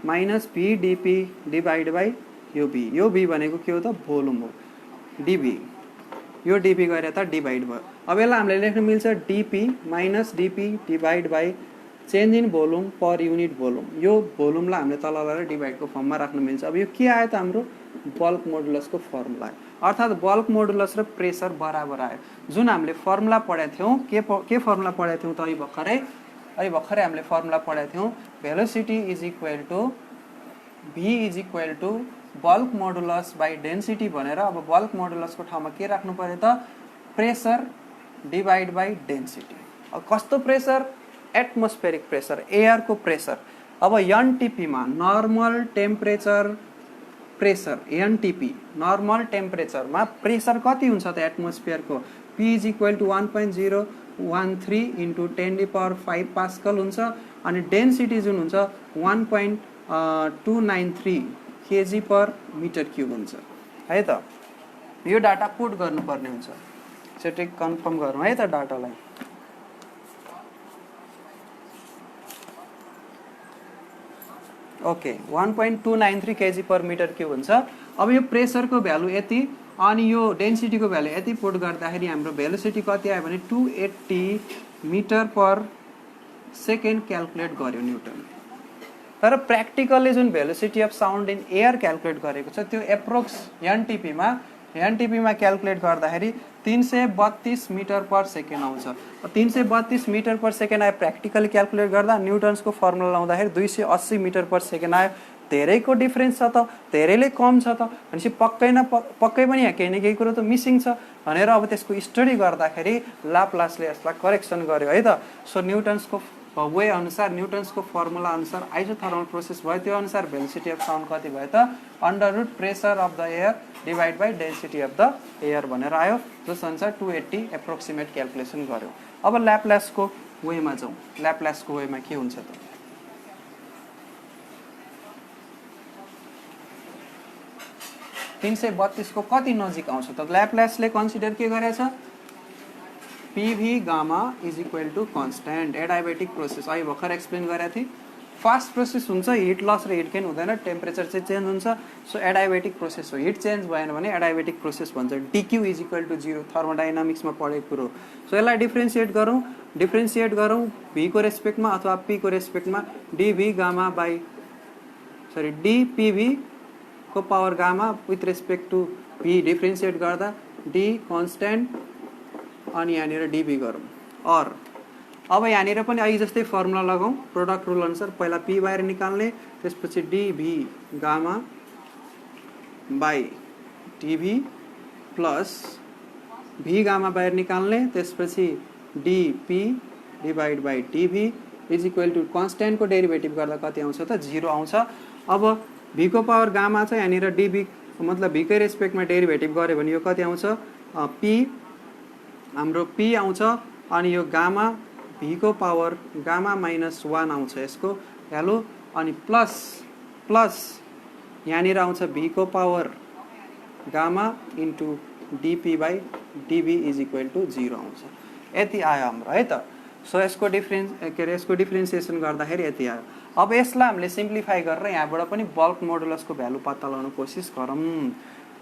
माइनस VdP डिभाइड बाई यो V। यो V भनेको के हो त? भोल्युम हो। dV यो dP गरे त डिभाइड भयो। अब यसलाई हामीले लेख्न मिल्छ dP minus dP divide by change in volume per unit volume. यो भोल्युमलाई हामीले तल लगेर डिभाइडको फर्ममा राख्न मिल्छ। अब यो के आयो त? हाम्रो बल्क मोडुलसको फर्मुला आयो, अर्थात् बल्क मोडुलस र प्रेसर बराबर आयो। जुन हामीले फर्मुला पढाएको थियौँ, के फर्मुला पढाएको थियौँ त? अहिले भर्खरै हामीले फर्मुला पढाएको थियौँ, velocity is equal to V is equal to bulk modulus by density भनेर। अब बल्क मोडुलसको ठाउँमा के राख्नु पर्यो त? Pressure divide by density. अब कस्तो प्रेसर? एटमोस्फेरिक प्रेसर, एयरको प्रेसर। अब NTP मा normal temperature pressure, NTP normal टेम्परेचरमा प्रेसर कति हुन्छ त एटमोस्फियरको? P is equal to 1.013 into 10⁵ pascal हुन्छ। अनि डेन्सिटी जुन हुन्छ 1.293 kg/m³ हुन्छ है त। यो डाटा पुट गर्नुपर्ने हुन्छ, सेटिक कन्फर्म गरौँ है त डाटालाई। Okay 1.293 K G per metre cube हुन्छ। अब यो प्रेसरको भ्यालु यति अनि यो डेन्सिटीको भ्यालु यति पुट गर्दाखेरि हाम्रो भेलोसिटी कति आयो भने 280 मिटर पर सेकेन्ड क्याल्कुलेट गर्यो न्युटन। तर प्र्याक्टिकलले जुन velocity of sound in air calculate गरेको छ त्यो एप्रोक्स एनटिपीमा क्याल्कुलेट गर्दाखेरि 332 मिटर पर सेकेन्ड आउँछ। 332 मिटर पर सेकेन्ड आयो प्र्याक्टिकली क्याल्कुलेट गर्दा, न्युटन्सको फर्मुला लाउँदाखेरि 280 मिटर पर सेकेन्ड आयो। धेरैको डिफ्रेन्स छ त, धेरैले कम छ त भनेपछि पक्कै पनि यहाँ केही न केही कुरो त मिसिङ छ भनेर अब त्यसको स्टडी गर्दाखेरि ल्याप्लासले यसलाई करेक्सन गर्यो है त। सो न्युटन्सको वे अनुसार, न्युटन्सको फर्मुला अनुसार आइसोथर्मल प्रोसेस भयो, त्यो अनुसार भेलोसिटी अफ साउन्ड कति भयो त under root pressure of the air divide by density of the air भनेर आयो, जस अनुसार 280 एप्रोक्सिमेट क्याल्कुलेसन गर्यो। अब ल्याप्लासको वेमा जाउँ। ल्याप्लासको वेमा के हुन्छ त 332 को कति नजिक आउँछ त? ल्याप्लासले कन्सिडर के गरेछ? P V gamma is equal to constant adiabatic process. अहिले भर्खर एक्सप्लेन गरेको थिएँ। फास्ट प्रोसेस हुन्छ, हिट लस र हिट गेन हुँदैन, टेम्परेचर चाहिँ चेन्ज हुन्छ। सो एडायबेटिक प्रोसेस हो। हिट चेन्ज भएन भने एडायबेटिक प्रोसेस भन्छ। डिक्यू इज इक्वल टू 0 थर्मोडाइनामिक्समा पढेको कुरो। सो यसलाई डिफ्रेन्सिएट गरौँ भी को रेस्पेक्टमा अथवा पी को रेस्पेक्टमा। डीभी गामा बाई डीपीभी को power gamma with respect to V differentiate गर्दा डी कन्स्टेन्ट अनि यहाँनिर डीबी गरौँ। और अब यहाँनिर पनि अहिले जस्तै फर्मुला लगाउँ प्रोडक्ट रुल अनुसार। पहिला पी बाहिर निकाल्ने, त्यसपछि D V gamma by D V plus V gamma बाहिर निकाल्ने, त्यसपछि D P divide by D V is equal to कन्स्टेन्टको डेरिभेटिभ गर्दा कति आउँछ त 0 आउँछ। अब भी को पावर गामा छ, यहाँनिर डीबी मतलब भी कै रेस्पेक्टमा डेरिभेटिभ गऱ्यो भने यो कति आउँछ पी, हाम्रो पी आउँछ अनि यो गामा भी को पावर गामा माइनस 1 आउँछ यसको भ्यालु, अनि प्लस यहाँनिर आउँछ भी को power gamma into dP by dV is equal to 0 आउँछ। यति आयो हाम्रो है त। सो यसको डिफ्रेन्सिएसन गर्दाखेरि यति आयो। अब यसलाई हामीले सिम्प्लिफाई गरेर यहाँबाट पनि बल्क मोडुलसको भ्यालु पत्ता लगाउन कोसिस गरौँ।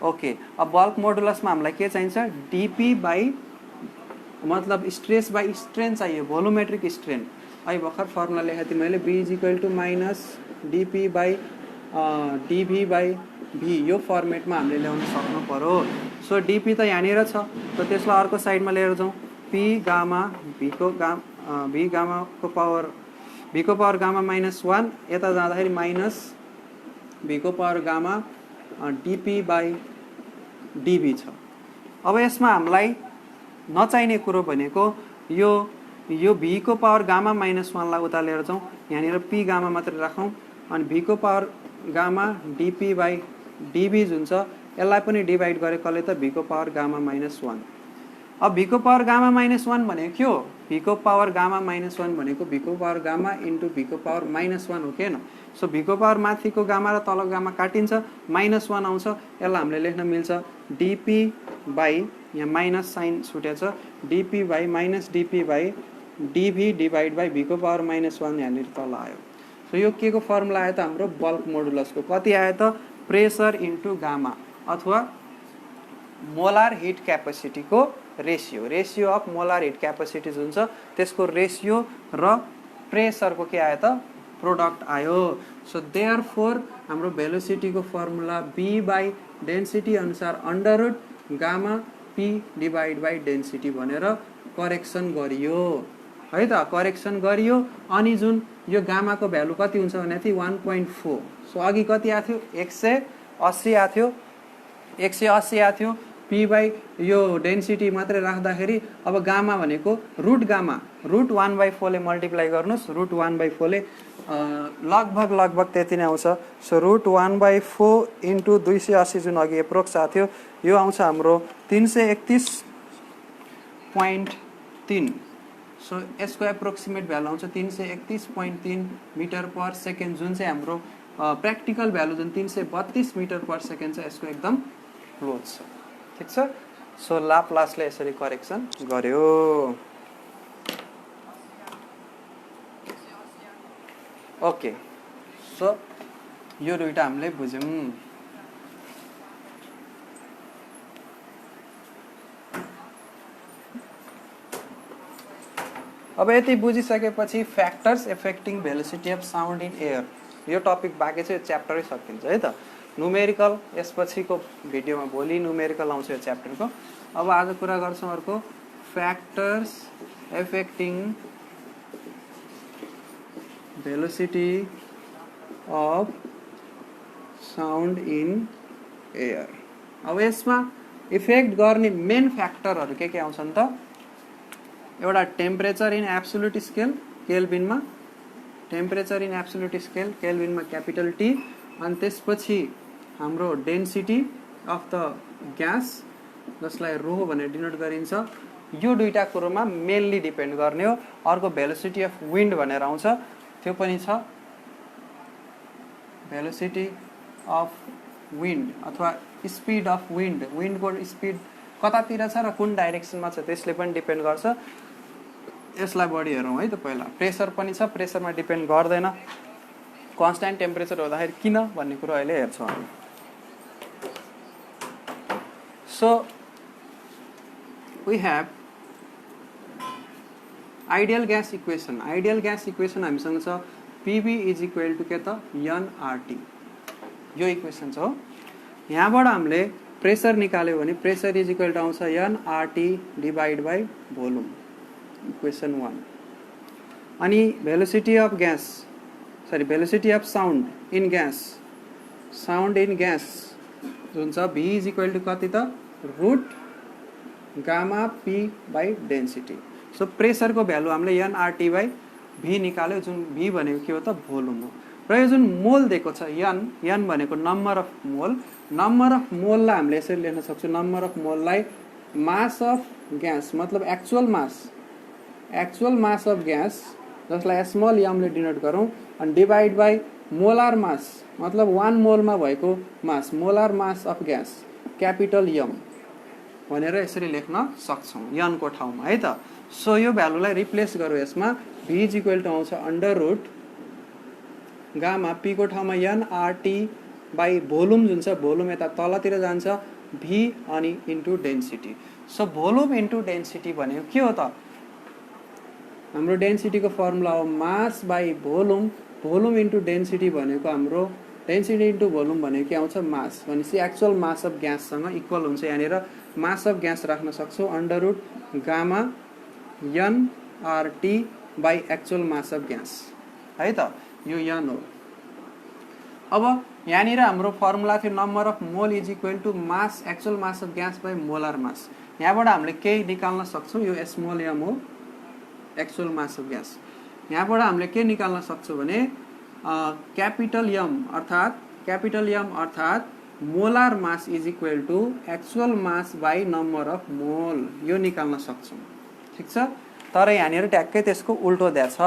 ओके, अब बल्क मोडुलसमा हामीलाई के चाहिन्छ? डीपी बाई मतलब स्ट्रेस बाई स्ट्रेन चाहियो, भोलोमेट्रिक स्ट्रेन। अहिले भर्खर फर्मुला लेखेको थिएँ मैले, B is equal to minus D P by D V by V. यो फर्मेटमा हामीले ल्याउन सक्नु पर्यो। सो डीपी त यहाँनिर छ, त त्यसलाई अर्को साइडमा लिएर जाउँ। पी गामा भी को पावर गामा माइनस 1, यता जाँदाखेरि माइनस भी को power gamma DP by DV छ। अब यसमा हामीलाई नचाहिने कुरो भनेको यो भी को पावर गामा माइनस 1 लाई उता लिएर जाउँ। यहाँनिर पी गामा मात्रै राखौँ अनि भी को power gamma DP by DV जुन छ यसलाई पनि डिभाइड गरे कसले त भी को पावर गामा माइनस 1। अब भी को पावर गामा माइनस 1 भनेको के हो? भी को पावर गामा माइनस 1 भनेको भी को पावर गामा इन्टु भी को पावर माइनस 1 हो कि होइन? सो भी को पावर माथिको गामा र तल गामा काटिन्छ, माइनस 1 आउँछ। यसलाई हामीले लेख्न मिल्छ डीपी बाई, यहाँ माइनस साइन छुटेछ, D P by minus D P by D V divide by V को पावर माइनस 1 यहाँनिर तल आयो। सो यो के को फर्मुला आयो त हाम्रो? बल्क मोडुलसको। कति आयो त? प्रेसर इन्टु गामा अथवा मोलार हिट क्यापेसिटीको ratio of molar heat capacity जुन छ त्यसको रेसियो र प्रेसरको के आयो त? प्रोडक्ट आयो। सो देयरफोर हाम्रो भेलोसिटीको फर्मुला बी बाई डेन्सिटी अनुसार under root gamma P divide by density भनेर करेक्सन गरियो है त। करेक्सन गरियो अनि जुन यो गामाको भ्यालु कति हुन्छ भने थियो 1.4। सो अघि कति आथ्यो? 180 आथ्यो, 180 आथ्यो। पी बाई यो डेन्सिटी मात्रै राख्दाखेरि अब गामा भनेको रुट गामा रुट 1/4 ले मल्टिप्लाई गर्नुस्। रुट 1/4 ले लगभग त्यति नै आउँछ। सो रुट 1/4 इन्टु 280 जुन अघि एप्रोक्स आथ्यो यो आउँछ हाम्रो 331.3। सो यसको एप्रोक्सिमेट भ्यालु आउँछ 331.3 मिटर पर सेकेन्ड, जुन चाहिँ हाम्रो प्र्याक्टिकल भ्यालु जुन 332 मिटर पर सेकेन्ड छ यसको एकदम क्लोज छ। ठिक छ। सो ल्याप्लासले यसरी करेक्सन गर्यो। ओके, सो यो दुईटा हामीले बुझ्यौं। अब यति बुझिसकेपछि factors affecting velocity of sound in air, यो टपिक बाँकी छ, यो च्याप्टरै सकिन्छ है त। न्युमेरिकल यसपछिको भिडियोमा भोलि न्युमेरिकल आउँछ यो च्याप्टरको। अब आज कुरा गर्छौं अर्को factors affecting velocity of sound in air. अब यसमा इफेक्ट गर्ने मेन फ्याक्टरहरू के आउँछन् त? एउटा टेम्परेचर इन एब्सोल्युट स्केल केल्भिनमा, टेम्परेचर इन एब्सोल्युट स्केल केल्भिनमा क्यापिटल टी, अनि त्यसपछि हाम्रो डेन्सिटी अफ द ग्यास जसलाई रो भनेर डिनोट गरिन्छ। यो दुईटा कुरोमा मेनली डिपेन्ड गर्ने हो। अर्को भेलोसिटी अफ विन्ड भनेर आउँछ, त्यो पनि छ भेलोसिटी अफ विन्ड अथवा स्पिड अफ विन्ड, विन्डको स्पिड कतातिर छ र कुन डाइरेक्सनमा छ त्यसले पनि डिपेन्ड गर्छ। यसलाई बढी हेरौँ है त। पहिला प्रेसर पनि छ, प्रेसरमा डिपेन्ड गर्दैन। कन्स्ट्यान्ट टेम्परेचर हुँदाखेरि किन भन्ने कुरो अहिले हेर्छौँ हामी। So we have ideal gas equation. Ideal gas equation हामीसँग छ PV इज इक्वल टु के त NRT, यो इक्वेसन छ हो। यहाँबाट हामीले प्रेसर निकाल्यो भने प्रेसर इज इक्वल टु आउँछ NRT divide by volume, equation 1। अनि velocity of gas velocity of sound in gas, sound in gas जुन छ V इज इक्वल टु कति त root gamma P by density. So प्रेसरको value हामीले NRT by V निकाल्यो, जुन V भनेको के हो त भोल्युम हो। र यो जुन मोल दिएको छ N भनेको number of mole, number of मोललाई हामीले यसरी लेख्न सक्छौँ, नम्बर अफ मोललाई मास अफ ग्यास मतलब एक्चुअल मास अफ ग्यास जसलाई स्मल m ले डिनोट गरौँ, अनि डिवाइड बाई मोलार मास मतलब 1 मोलमा भएको mass, molar mass of gas capital M भनेर यसरी लेख्न सक्छौँ n को ठाउँमा है त। सो यो भ्यालुलाई रिप्लेस गरौँ यसमा, V इज इक्वल टु आउँछ अन्डर रुट गामा P को ठाउँमा NRT बाई भोल्युम जुन छ, भोल्युम यता तलतिर जान्छ V अनि into density. So volume into density भनेको के हो त? हाम्रो डेन्सिटीको फर्मुला हो mass by volume, volume into density भनेको हाम्रो डेन्सिटी इन्टु भोल्युम भनेको के आउँछ मास, भनेपछि एक्चुअल मास अफ ग्याससँग इक्वल हुन्छ। यहाँनिर मास अफ ग्यास राख्न सक्छौँ under root gamma NRT by actual mass of gas है त, यो n हो। अब यहाँनिर हाम्रो फर्मुला थियो number of mole is equal to mass actual mass of gas by molar mass. यहाँबाट हामीले केही निकाल्न सक्छौँ, यो स्मल m हो एक्चुअल मास अफ ग्यास। यहाँबाट हामीले के निकाल्न सक्छौँ भने क्यापिटल M अर्थात् molar mass is equal to actual mass by number of mole, यो निकाल्न सक्छौँ। ठिक छ। तर यहाँनिर ट्याक्कै त्यसको उल्टो दिएको छ,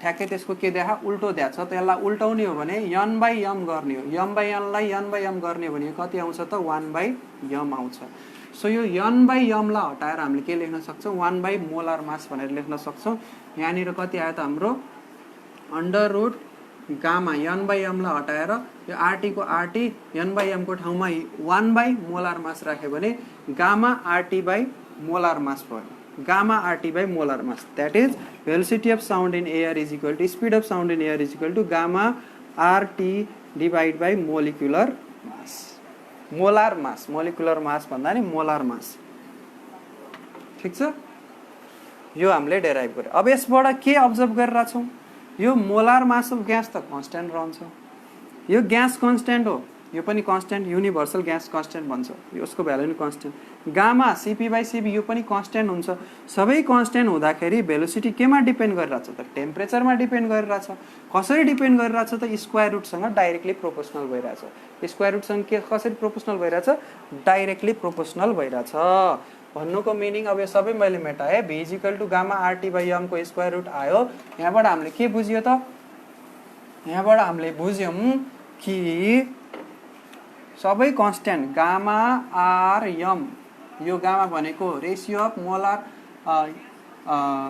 ठ्याक्कै त्यसको के देखा उल्टो दिएको छ। त्यसलाई उल्टाउने हो भने n बाई m गर्ने हो, m बाई n लाई n बाई m गर्ने हो भने कति आउँछ त 1 बाई m आउँछ। सो यो n बाई m लाई हटाएर हामीले के लेख्न सक्छौँ 1 बाई मोलार मास भनेर लेख्न सक्छौँ। यहाँनिर कति आयो त हाम्रो under root gamma n by m लाई हटाएर यो RT को RT n बाई m को ठाउँमा 1 बाई मोलार मास राख्यो भने gamma RT by molar mass भयो, gamma RT by molar mass. That is velocity of sound in air is equal to speed of sound in air is equal to gamma RT divide by molecular mass. Molar mass, molecular mass भन्दा नि molar mass. ठिक छ, यो हामीले derive गर्यो। अब यसबाट के अब्जर्भ गरिरहेका छौँ, यो मोलार मास अफ ग्यास त कन्स्ट्यान्ट रहन्छ, यो ग्यास कन्स्ट्यान्ट हो, यो पनि कन्स्ट्यान्ट, युनिभर्सल ग्यास कन्स्ट्यान्ट भन्छ, यसको भ्यालु नि constant. Gamma CP by CV यो पनि कन्स्ट्यान्ट हुन्छ। सबै कन्स्ट्यान्ट हुँदाखेरि भेलोसिटी केमा डिपेन्ड गरिरहेछ त टेम्परेचरमा डिपेन्ड गरिरहेछ। कसरी डिपेन्ड गरिरहेछ त स्क्वायर रुटसँग डाइरेक्टली प्रोपोर्सनल भइरहेछ। स्क्वायर रुटसँग के कसरी प्रोपोर्सनल भइरहेछ, डाइरेक्टली प्रोपोर्सनल भइरहेछ भन्नुको मिनिङ। अब यो सबै मैले मेटाएँ, V is equal to gamma RT by m को स्क्वायर रुट आयो। यहाँबाट हामीले के बुझ्यो त, यहाँबाट हामीले बुझ्यौँ कि सबै कन्स्ट्यान्ट गामा RM, यो गामा भनेको ratio of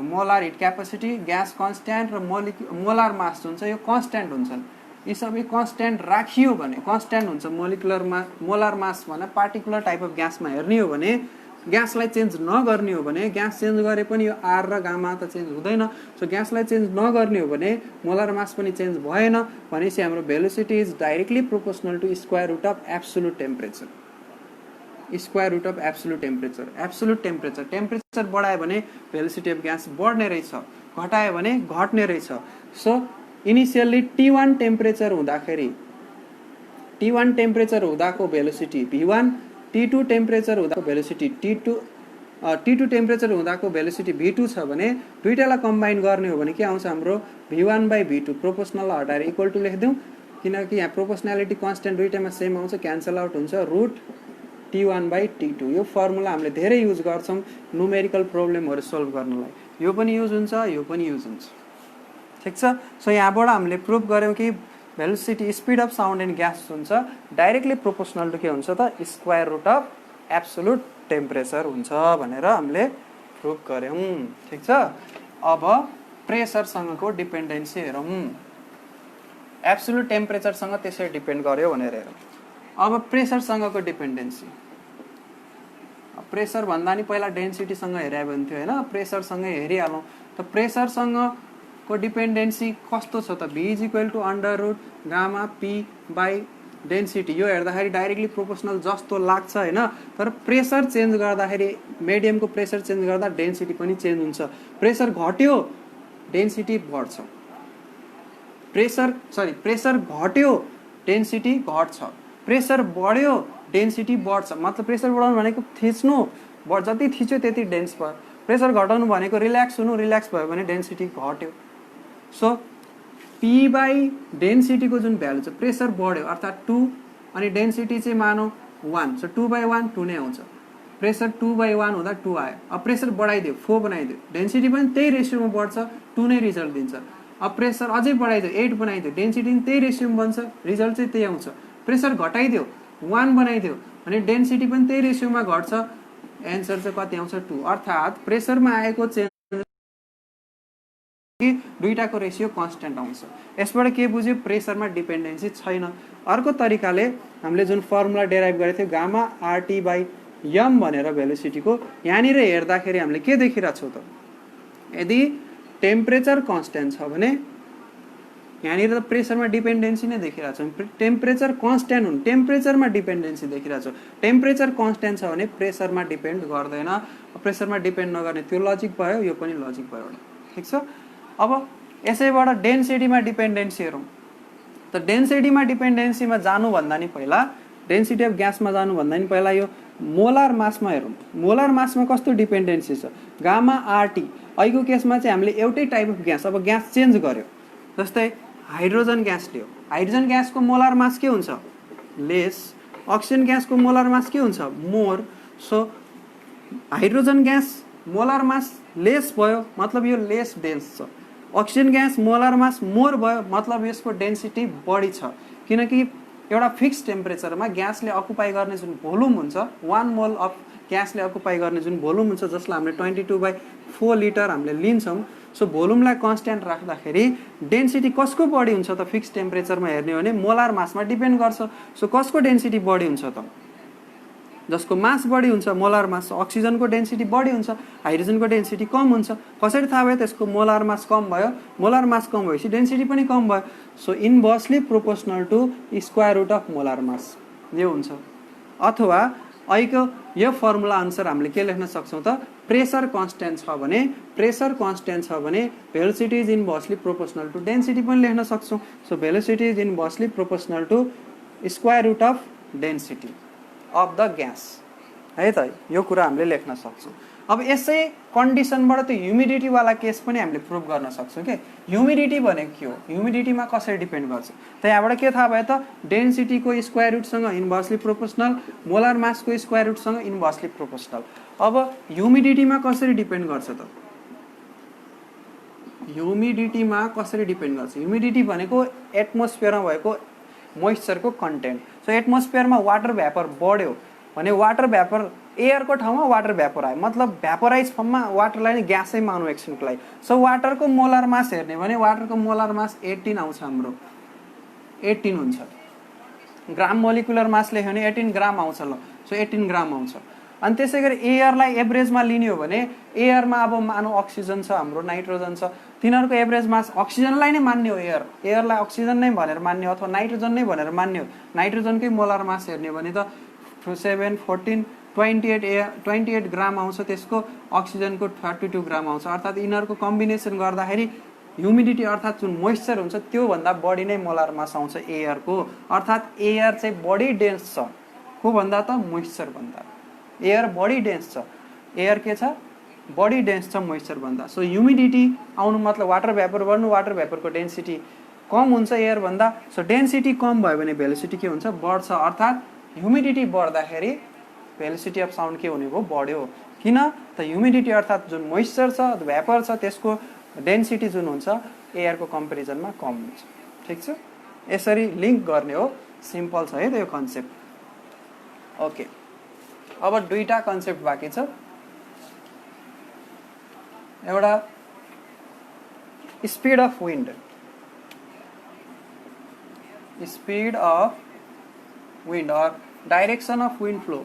molar heat capacity, gas constant र मोलार मास जुन छ यो कन्स्ट्यान्ट हुन्छन्। यी सबै कन्स्ट्यान्ट राखियो भने कन्स्ट्यान्ट हुन्छ मोलार मास भने पार्टिकुलर टाइप अफ ग्यासमा हेर्ने हो भने ग्यासलाई चेन्ज नगर्ने हो भने ग्यास चेन्ज गरे पनि यो आर र गामा त चेन्ज हुँदैन सो ग्यासलाई चेन्ज नगर्ने हो भने मोलार मास पनि चेन्ज भएन भनेपछि हाम्रो velocity is directly proportional to square root of absolute temperature square root of absolute temperature temperature बढायो भने भेलोसिटी अफ ग्यास बढ्ने रहेछ घटायो भने घट्ने रहेछ सो इनिसियल्ली T1 टेम्परेचर हुँदाको भेलोसिटी V1 T2 टेम्परेचर हुँदाको भेलोसिटी T2 टेम्परेचर हुँदाको भेलोसिटी V2 छ भने दुईटालाई कम्बाइन गर्ने हो भने के आउँछ हाम्रो V1/V2 प्रोपोर्सनल हटाएर इक्वल टु लेख्दिउँ किनकि यहाँ प्रोपोर्सनालिटी कन्स्ट्यान्ट दुईटामा सेम आउँछ क्यान्सल आउट हुन्छ रुट T1/T2 यो फर्मुला हामीले धेरै युज गर्छौँ न्युमेरिकल प्रब्लमहरू सल्भ गर्नलाई यो पनि युज हुन्छ यो पनि युज हुन्छ ठिक छ सो यहाँबाट हामीले प्रुभ गर्यौँ कि velocity speed of sound in gas हुन्छ डाइरेक्टली प्रोपोर्सनल टु के हुन्छ त square root of absolute temperature हुन्छ भनेर हामीले प्रुभ गर्यौँ ठिक छ अब प्रेसरसँगको डिपेन्डेन्सी हेरौँ एब्सोल्युट टेम्परेचरसँग त्यसरी डिपेन्ड गर्यो भनेर हेरौँ अब प्रेसरसँगको डिपेन्डेन्सी प्रेसर भन्दा नि पहिला डेन्सिटीसँग हेरे भने थियो हैन प्रेसरसँग हेरिहालौँ त प्रेसरसँगको डिपेन्डेन्सी कस्तो छ त V = under root gamma P by density यो हेर्दाखेरि डाइरेक्टली प्रोपोर्सनल जस्तो लाग्छ हैन तर प्रेसर चेन्ज गर्दाखेरि मिडियमको प्रेसर चेन्ज गर्दा डेन्सिटी पनि चेन्ज हुन्छ प्रेसर घट्यो डेन्सिटी बढ्छ प्रेसर घट्यो डेन्सिटी घट्छ प्रेसर बढ्यो डेन्सिटी बढ्छ मतलब प्रेसर बढाउनु भनेको थिच्नु जति थिच्यो त्यति डेन्स भयो प्रेसर घटाउनु भनेको रिल्याक्स हुनु रिल्याक्स भयो भने डेन्सिटी घट्यो सो P बाई डेन्सिटीको जुन भ्यालु छ प्रेसर बढ्यो अर्थात् 2 अनि डेन्सिटी चाहिँ मानौ 1 सो 2/1 2 नै आउँछ प्रेसर 2/1 हुँदा 2 आयो अब प्रेसर बढाइदियो 4 बनाइदियो डेन्सिटी पनि त्यही रेसियोमा बढ्छ 2 नै रिजल्ट दिन्छ अब प्रेसर अझै बढाइदियो 8 बनाइदियो डेन्सिटी पनि त्यही रेसियोमा बन्छ रिजल्ट चाहिँ त्यही आउँछ प्रेसर घटाइदियो 1 बनाइदियो अनि डेन्सिटी पनि त्यही रेसियोमा घट्छ एन्सर चाहिँ कति आउँछ 2 अर्थात् प्रेसरमा आएको चेन्ज कि दुईटाको रेशियो कन्स्ट्यान्ट आउँछ यसबाट के बुझ्यो प्रेसरमा डिपेन्डेन्सी छैन अर्को तरिकाले हामीले जुन फर्मुला डेराइभ गरेको थियो गामा RT/m भनेर भेलोसिटीको यहाँनिर हेर्दाखेरि हामीले के देखिरहेको छौँ त यदि टेम्परेचर कन्स्ट्यान्ट छ भने यहाँनिर त प्रेसरमा डिपेन्डेन्सी नै देखिरहेको छौँ टेम्परेचर कन्स्ट्यान्ट हुनु टेम्परेचरमा डिपेन्डेन्सी देखिरहेको छौँ टेम्परेचर कन्स्ट्यान्ट छ भने प्रेसरमा डिपेन्ड गर्दैन प्रेसरमा डिपेन्ड नगर्ने त्यो लजिक भयो यो पनि लजिक भयो ठिक छ अब यसैबाट डेन्सिटीमा डिपेन्डेन्सी हेरौँ त डेन्सिटीमा डिपेन्डेन्सीमा जानुभन्दा नि पहिला डेन्सिटी अफ ग्यासमा जानुभन्दा नि पहिला यो मोलार मासमा हेरौँ मोलार मासमा कस्तो डिपेन्डेन्सी छ गामा RT अहिलेको केसमा चाहिँ हामीले एउटै टाइप अफ ग्यास अब ग्यास चेन्ज गर्यो जस्तै हाइड्रोजन ग्यास लियो हाइड्रोजन ग्यासको मोलार मास के हुन्छ लेस अक्सिजन ग्यासको मोलार मास के हुन्छ more so hydrogen gas molar mass lace भयो मतलब यो लेस डेन्स छ oxygen gas molar mass more भयो मतलब यसको डेन्सिटी बढी छ किनकि एउटा फिक्स टेम्परेचरमा ग्यासले अकुपाई गर्ने जुन भोल्युम हुन्छ 1 मोल अफ ग्यासले अकुपाई गर्ने जुन भोल्युम हुन्छ जसलाई हामीले 22/4 लिटर हामीले लिन्छौँ सो भोल्युमलाई कन्स्ट्यान्ट राख्दाखेरि डेन्सिटी कसको बढी हुन्छ त फिक्स टेम्परेचरमा हेर्ने हो भने मोलार मासमा डिपेन्ड गर्छ सो कसको डेन्सिटी बढी हुन्छ त जसको मास बढी हुन्छ मोलार मास अक्सिजनको डेन्सिटी बढी हुन्छ हाइड्रोजनको डेन्सिटी कम हुन्छ कसरी थाहा भयो त्यसको मोलार मास कम भयो मोलार मास कम भएपछि डेन्सिटी पनि कम भयो so inversely proportional to square root of molar mass यो हुन्छ अथवा अहिलेको यो फर्मुला अनुसार हामीले के लेख्न सक्छौँ त प्रेसर कन्स्ट्यान्ट छ भने velocity is inversely proportional to density पनि लेख्न सक्छौँ so velocity is inversely proportional to square root of density of the gas है त यो कुरा हामीले लेख्न सक्छौँ अब यसै कन्डिसनबाट त ह्युमिडिटी वाला केस पनि हामीले प्रुभ गर्न सक्छौँ के ह्युमिडिटी भनेको के हो ह्युमिडिटीमा कसरी डिपेन्ड गर्छ त यहाँबाट के थाहा भयो त डेन्सिटीको स्क्वायर रुटसँग इन्भर्सली प्रोपोर्सनल मोलार मासको स्क्वायर रुटसँग इन्भर्सली प्रोपोर्सनल अब ह्युमिडिटीमा कसरी डिपेन्ड गर्छ त ह्युमिडिटीमा कसरी डिपेन्ड गर्छ ह्युमिडिटी भनेको एटमोस्फियरमा भएको मोइस्चरको कन्टेन्ट सो एटमोस्फियरमा वाटर भ्यापर बढ्यो भने वाटर भ्यापर एयरको ठाउँमा वाटर भ्यापर आयो मतलब भ्यापराइज फर्ममा वाटरलाई नै ग्यासै मानौँ एकछिनको लागि सो वाटरको मोलार मास हेर्ने भने वाटरको मोलार मास 18 आउँछ हाम्रो 18 हुन्छ। ग्राम मोलिकुलर मास लेख्यो भने 18 ग्राम आउँछ ल। सो 18 ग्राम आउँछ। अनि त्यसै गरी एयरलाई एभरेजमा लिने हो भने एयरमा अब मानौ अक्सिजन छ, हाम्रो नाइट्रोजन छ, तिनीहरूको एभरेज मास अक्सिजनलाई नै मान्ने हो, एयरलाई अक्सिजन नै भनेर मान्ने हो अथवा नाइट्रोजन नै भनेर मान्ने हो। नाइट्रोजनकै मोलर मास हेर्ने भने त 7 14 28 ग्राम आउँछ, त्यसको अक्सिजनको 32 ग्राम आउँछ। अर्थात् यिनीहरूको कम्बिनेसन गर्दाखेरि ह्युमिडिटी अर्थात् जुन मोइस्चर हुन्छ त्योभन्दा बढी नै मोलर मास आउँछ एयरको। अर्थात् एयर चाहिँ बढी डेन्स छ, को भन्दा त मोइस्चर भन्दा। एयर बढी डेन्स छ, एयर के छ बढी डेन्स छ मोइस्चर भन्दा। सो ह्युमिडिटी आउनु मतलब वाटर भ्यापर बढ्नु, वाटर भ्यापरको डेन्सिटी कम हुन्छ एयर भन्दा। सो डेन्सिटी कम भयो भने भेलोसिटी के हुन्छ बढ्छ। अर्थात् ह्युमिडिटी बढ्दाखेरि भेलोसिटी अफ साउन्ड के हुने भयो बढ्यो। किन त ह्युमिडिटी अर्थात् जुन मोइस्चर छ भ्यापर छ त्यसको डेन्सिटी जुन हुन्छ एयरको कम्पेरिजनमा कम हुन्छ। ठिक छ, यसरी लिङ्क गर्ने हो। सिम्पल छ है त यो कन्सेप्ट। ओके, अब दुईटा कन्सेप्ट बाँकी छ। एउटा speed of wind, speed of wind or direction of wind flow,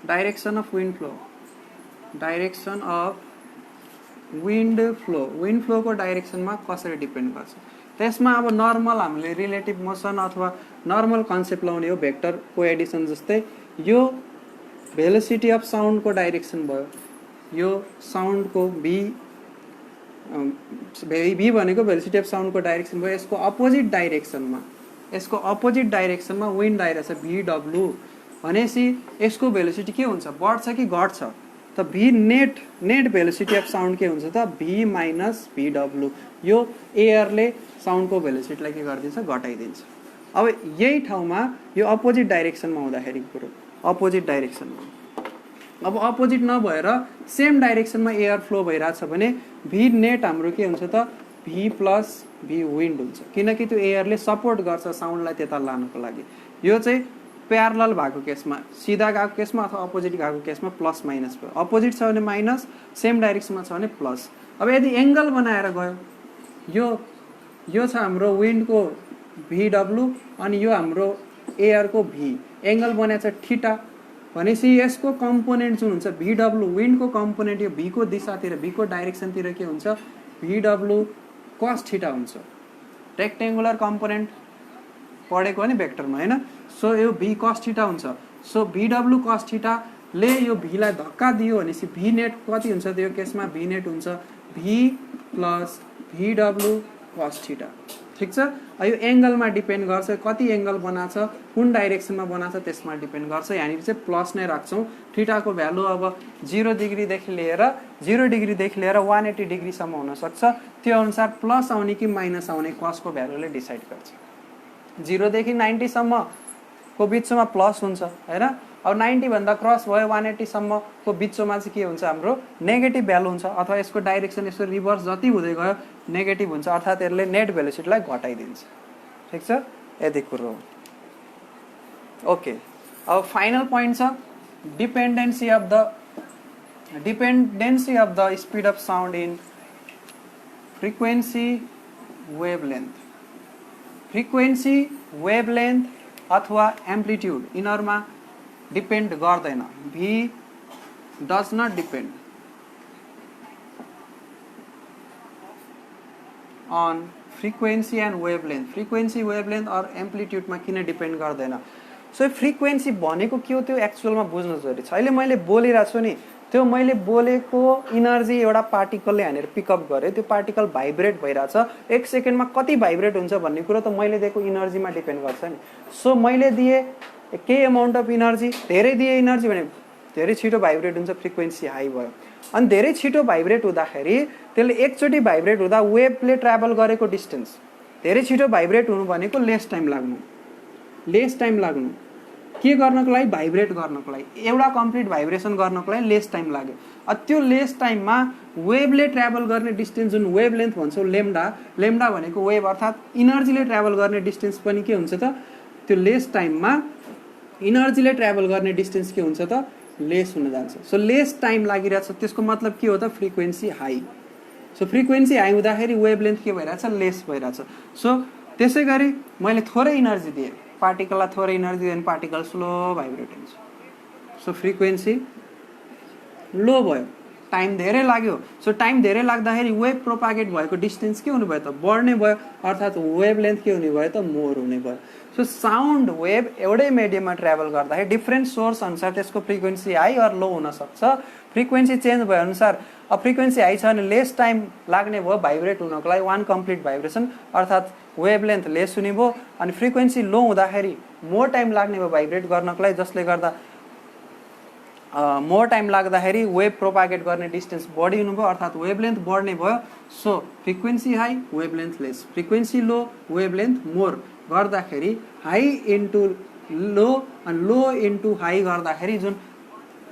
direction of wind flow, direction of wind flow, wind फ्लोको डाइरेक्सनमा कसरी डिपेन्ड गर्छ। त्यसमा अब नर्मल हामीले रिलेटिभ मोसन अथवा नर्मल कन्सेप्ट लाउने हो, भेक्टर कोएडिसन जस्तै। यो भेलोसिटी अफ साउन्डको डाइरेक्सन भयो, यो साउन्डको भी भनेको भेलोसिटी अफ साउन्डको डाइरेक्सन भयो। यसको अपोजिट डाइरेक्सनमा, यसको अपोजिट डाइरेक्सनमा विन्ड आइरहेछ VW भनेपछि यसको भेलोसिटी के हुन्छ बढ्छ कि घट्छ त भी नेट भेलोसिटी अफ साउन्ड के हुन्छ त V माइनस VW। यो एयरले साउन्डको भेलोसिटीलाई के गरिदिन्छ घटाइदिन्छ। अब यही ठाउँमा यो अपोजिट डाइरेक्सनमा हुँदाखेरि कुरो अपोजिट डाइरेक्सनमा, अब अपोजिट नभएर सेम डाइरेक्सनमा एयर फ्लो भइरहेछ भने भी नेट हाम्रो के हुन्छ त V प्लस V विन्ड हुन्छ, किनकि त्यो एयरले सपोर्ट गर्छ साउन्डलाई त्यता लानको लागि। यो चाहिँ प्यारलल भएको केसमा, सिधा गएको केसमा अथवा अपोजिट गएको केसमा प्लस माइनस भयो। अपोजिट छ भने माइनस, सेम डाइरेक्सनमा छ भने प्लस। अब यदि एङ्गल बनाएर गयो, यो छ हाम्रो विन्डको VW अनि यो हाम्रो एयरको V, एङ्गल बनाएको छ थीटा भनेपछि यसको कम्पोनेन्ट जुन हुन्छ VW विन्डको कम्पोनेन्ट यो V को दिशातिर, V को डाइरेक्सनतिर के हुन्छ VW cos थीटा हुन्छ। रेक्टेङ्गुलर कम्पोनेन्ट पढेको हो नि भेक्टरमा हैन। सो यो V cos थीटा हुन्छ। सो VW cos थीटाले यो V लाई धक्का दियो भनेपछि V नेट कति हुन्छ त्यो केसमा V नेट हुन्छ V plus VW cos theta. ठिक छ, यो एङ्गलमा डिपेन्ड गर्छ, कति एङ्गल बनाछ कुन डाइरेक्सनमा बनाछ त्यसमा डिपेन्ड गर्छ। यहाँनिर चाहिँ प्लस नै राख्छौँ। थीटाको भ्यालु अब 0 डिग्रीदेखि लिएर 180 डिग्रीसम्म हुनसक्छ। त्यो अनुसार प्लस आउने कि माइनस आउने कसको भ्यालुले डिसाइड गर्छ। 0 देखि 90 सम्मको बिचमा प्लस हुन्छ हैन। अब 90 भन्दा क्रस भयो 180 सम्मको बिचमा चाहिँ के हुन्छ हाम्रो नेगेटिभ भ्यालु हुन्छ, अथवा यसको डाइरेक्सन यसो रिभर्स जति हुँदै गयो नेगेटिभ हुन्छ, अर्थात् यसले नेट भेलोसिटीलाई घटाइदिन्छ। ठिक छ, यति कुरो हो। ओके, अब फाइनल पोइन्ट छ dependency of the speed of sound in frequency wavelength. Frequency wavelength अथवा एम्प्लिट्युड यिनीहरुमा डिपेन्ड गर्दैन। V does not depend on frequency and wavelength. Frequency wavelength or एम्प्लिट्युडमा किन डिपेन्ड गर्दैन। सो फ्रिक्वेन्सी भनेको के हो त्यो एक्चुअलमा बुझ्नु जरुरी छ। अहिले मैले बोलिरहेको छु नि, त्यो मैले बोलेको इनर्जी एउटा पार्टिकलले हानेर पिकअप गर्यो, त्यो पार्टिकल भाइब्रेट भइरहेछ, 1 सेकेन्डमा कति भाइब्रेट हुन्छ भन्ने कुरो त मैले दिएको इनर्जीमा डिपेन्ड गर्छ नि। सो मैले दिए केही अमाउन्ट अफ इनर्जी, धेरै दिए इनर्जी भने धेरै छिटो भाइब्रेट हुन्छ, फ्रिक्वेन्सी हाई भयो। अनि धेरै छिटो भाइब्रेट हुँदाखेरि त्यसले एकचोटि भाइब्रेट हुँदा वेभले ट्राभल गरेको डिस्टेन्स, धेरै छिटो भाइब्रेट हुनु भनेको लेस टाइम लाग्नु के गर्नको लागि भाइब्रेट गर्नको लागि, एउटा कम्प्लिट भाइब्रेसन गर्नको लागि लेस टाइम लाग्यो। त्यो लेस टाइममा वेभले ट्राभल गर्ने डिस्टेन्स जुन वेभ लेन्थ भन्छौँ लेम्डा भनेको वेभ अर्थात् इनर्जीले ट्राभल गर्ने डिस्टेन्स पनि के हुन्छ त त्यो लेस टाइममा इनर्जीले ट्राभल गर्ने डिस्टेन्स के हुन्छ त लेस हुन जान्छ। सो लेस टाइम लागिरहेछ, त्यसको मतलब के हो त frequency high. So frequency high हुँदाखेरि वेभ लेन्थ के भइरहेछ लेस भइरहेछ। सो त्यसै गरी मैले थोरै इनर्जी दिएँ, पार्टिकललाई थोरै इनर्जी दिएँ भने पार्टिकल स्लो भाइब्रेट हुन्छ। सो फ्रिक्वेन्सी लो भयो, टाइम धेरै लाग्यो। सो टाइम धेरै लाग्दाखेरि वेभ प्रोपागेट भएको डिस्टेन्स के हुने भयो त, बढ्ने भयो, अर्थात् वेभ लेन्थ के हुने भयो त, मोर हुने भयो। सो साउन्ड वेभ एउटै मिडियममा ट्राभल गर्दाखेरि डिफ्रेन्ट सोर्स अनुसार त्यसको फ्रिक्वेन्सी हाई अर लो हुनसक्छ। फ्रिक्वेन्सी चेन्ज भए अनुसार अब फ्रिक्वेन्सी हाई छ भने लेस टाइम लाग्ने भयो भाइब्रेट हुनको लागि, वान कम्प्लिट भाइब्रेसन, अर्थात् वेभ लेन्थ लेस हुने भयो। अनि फ्रिक्वेन्सी लो हुँदाखेरि मोर टाइम लाग्ने भयो भाइब्रेट गर्नको लागि, जसले गर्दा मोर टाइम लाग्दाखेरि वेभ प्रोपागेट गर्ने डिस्टेन्स बढी हुनुभयो, अर्थात् वेभ लेन्थ बढ्ने भयो। So frequency high wave length less, frequency low wave length more गर्दाखेरि हाई इन्टु लो अनि लो इन्टु हाई गर्दाखेरि जुन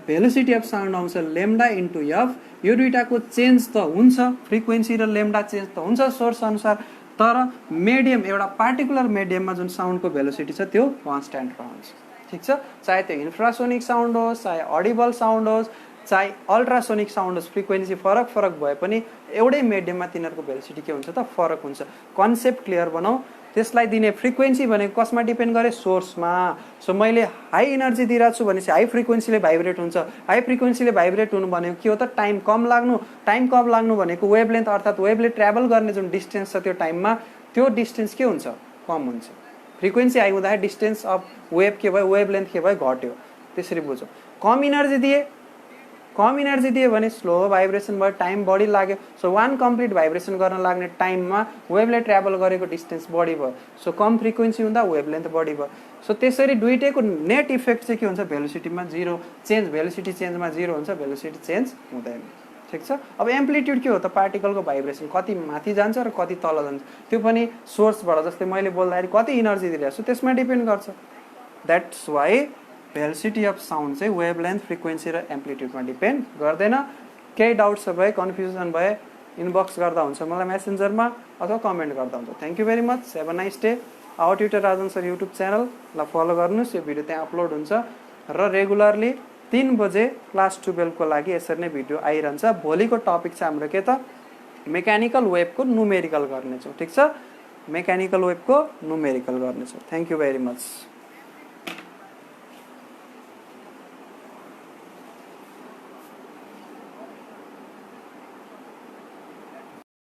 भेलोसिटी अफ साउन्ड आउँछ लेम्डा इन्टु एफ, यो दुइटाको चेन्ज त हुन्छ, फ्रिक्वेन्सी र लेम्डा चेन्ज त हुन्छ सोर्स अनुसार, तर मिडियम एउटा पार्टिकुलर मिडियममा जुन साउन्डको भेलोसिटी छ त्यो कन्स्ट्यान्ट रहन्छ। ठिक छ, चाहे त्यो इन्फ्रासोनिक साउन्ड होस्, चाहे अडिबल साउन्ड होस्, चाहे अल्ट्रासोनिक साउन्ड होस्, फ्रिक्वेन्सी फरक फरक भए पनि एउटै मिडियममा तिनीहरूको भेलोसिटी के हुन्छ त, फरक हुन्छ। कन्सेप्ट क्लियर बनाऊ। त्यसलाई दिने फ्रिक्वेन्सी भनेको कसमा डिपेन्ड गरे, सोर्समा। सो मैले हाई इनर्जी दिइरहेको छु भनेपछि हाई फ्रिक्वेन्सीले भाइब्रेट हुन्छ। हाई फ्रिक्वेन्सीले भाइब्रेट हुनु भनेको के हो त, टाइम कम लाग्नु। टाइम कम लाग्नु भनेको वेभ लेन्थ, अर्थात् वेभले ट्राभल गर्ने जुन डिस्टेन्स छ त्यो टाइममा, त्यो डिस्टेन्स के हुन्छ, कम हुन्छ। फ्रिक्वेन्सी हाई हुँदाखेरि डिस्टेन्स अफ वेभ के भयो, वेभ लेन्थ के भयो, घट्यो। त्यसरी बुझौँ। कम इनर्जी दिए भने स्लो भाइब्रेसन भयो, टाइम बढी लाग्यो। सो वान कम्प्लिट भाइब्रेसन गर्न लाग्ने टाइममा वेभले ट्राभल गरेको डिस्टेन्स बढी भयो। सो कम फ्रिक्वेन्सी हुँदा वेभ लेन्थ बढी भयो। सो त्यसरी दुइटैको नेट इफेक्ट चाहिँ के हुन्छ, भेलोसिटीमा जिरो चेन्ज, भेलोसिटी चेन्जमा जिरो हुन्छ, भेलोसिटी चेन्ज हुँदैन। ठिक छ। अब एम्प्लिट्युड के हो त, पार्टिकलको भाइब्रेसन कति माथि जान्छ र कति तल जान्छ, त्यो पनि सोर्सबाट, जस्तै मैले बोल्दाखेरि कति इनर्जी दिइरहेको छु त्यसमा डिपेन्ड गर्छ। That's why velocity of sound चाहिँ वेभ लेन्थ, फ्रिक्वेन्सी र एम्प्लिट्युडमा डिपेन्ड गर्दैन। केही डाउट्स भए, कन्फ्युजन भए इनबक्स गर्दा हुन्छ मलाई मेसेन्जरमा, अथवा कमेन्ट गर्दा हुन्छ। Thank you very much, have a nice day. Our tutor Rajan sir YouTube च्यानललाई फलो गर्नुहोस्, यो भिडियो त्यहाँ अपलोड हुन्छ र रेगुलरली 3 बजे क्लास 12 को लागि यसरी नै भिडियो आइरहन्छ। भोलिको टपिक चाहिँ हाम्रो के त, मेकानिकल वेभको नुमेरिकल गर्नेछौँ। ठिक छ, मेकानिकल वेभको नुमेरिकल गर्नेछौँ। Thank you very much.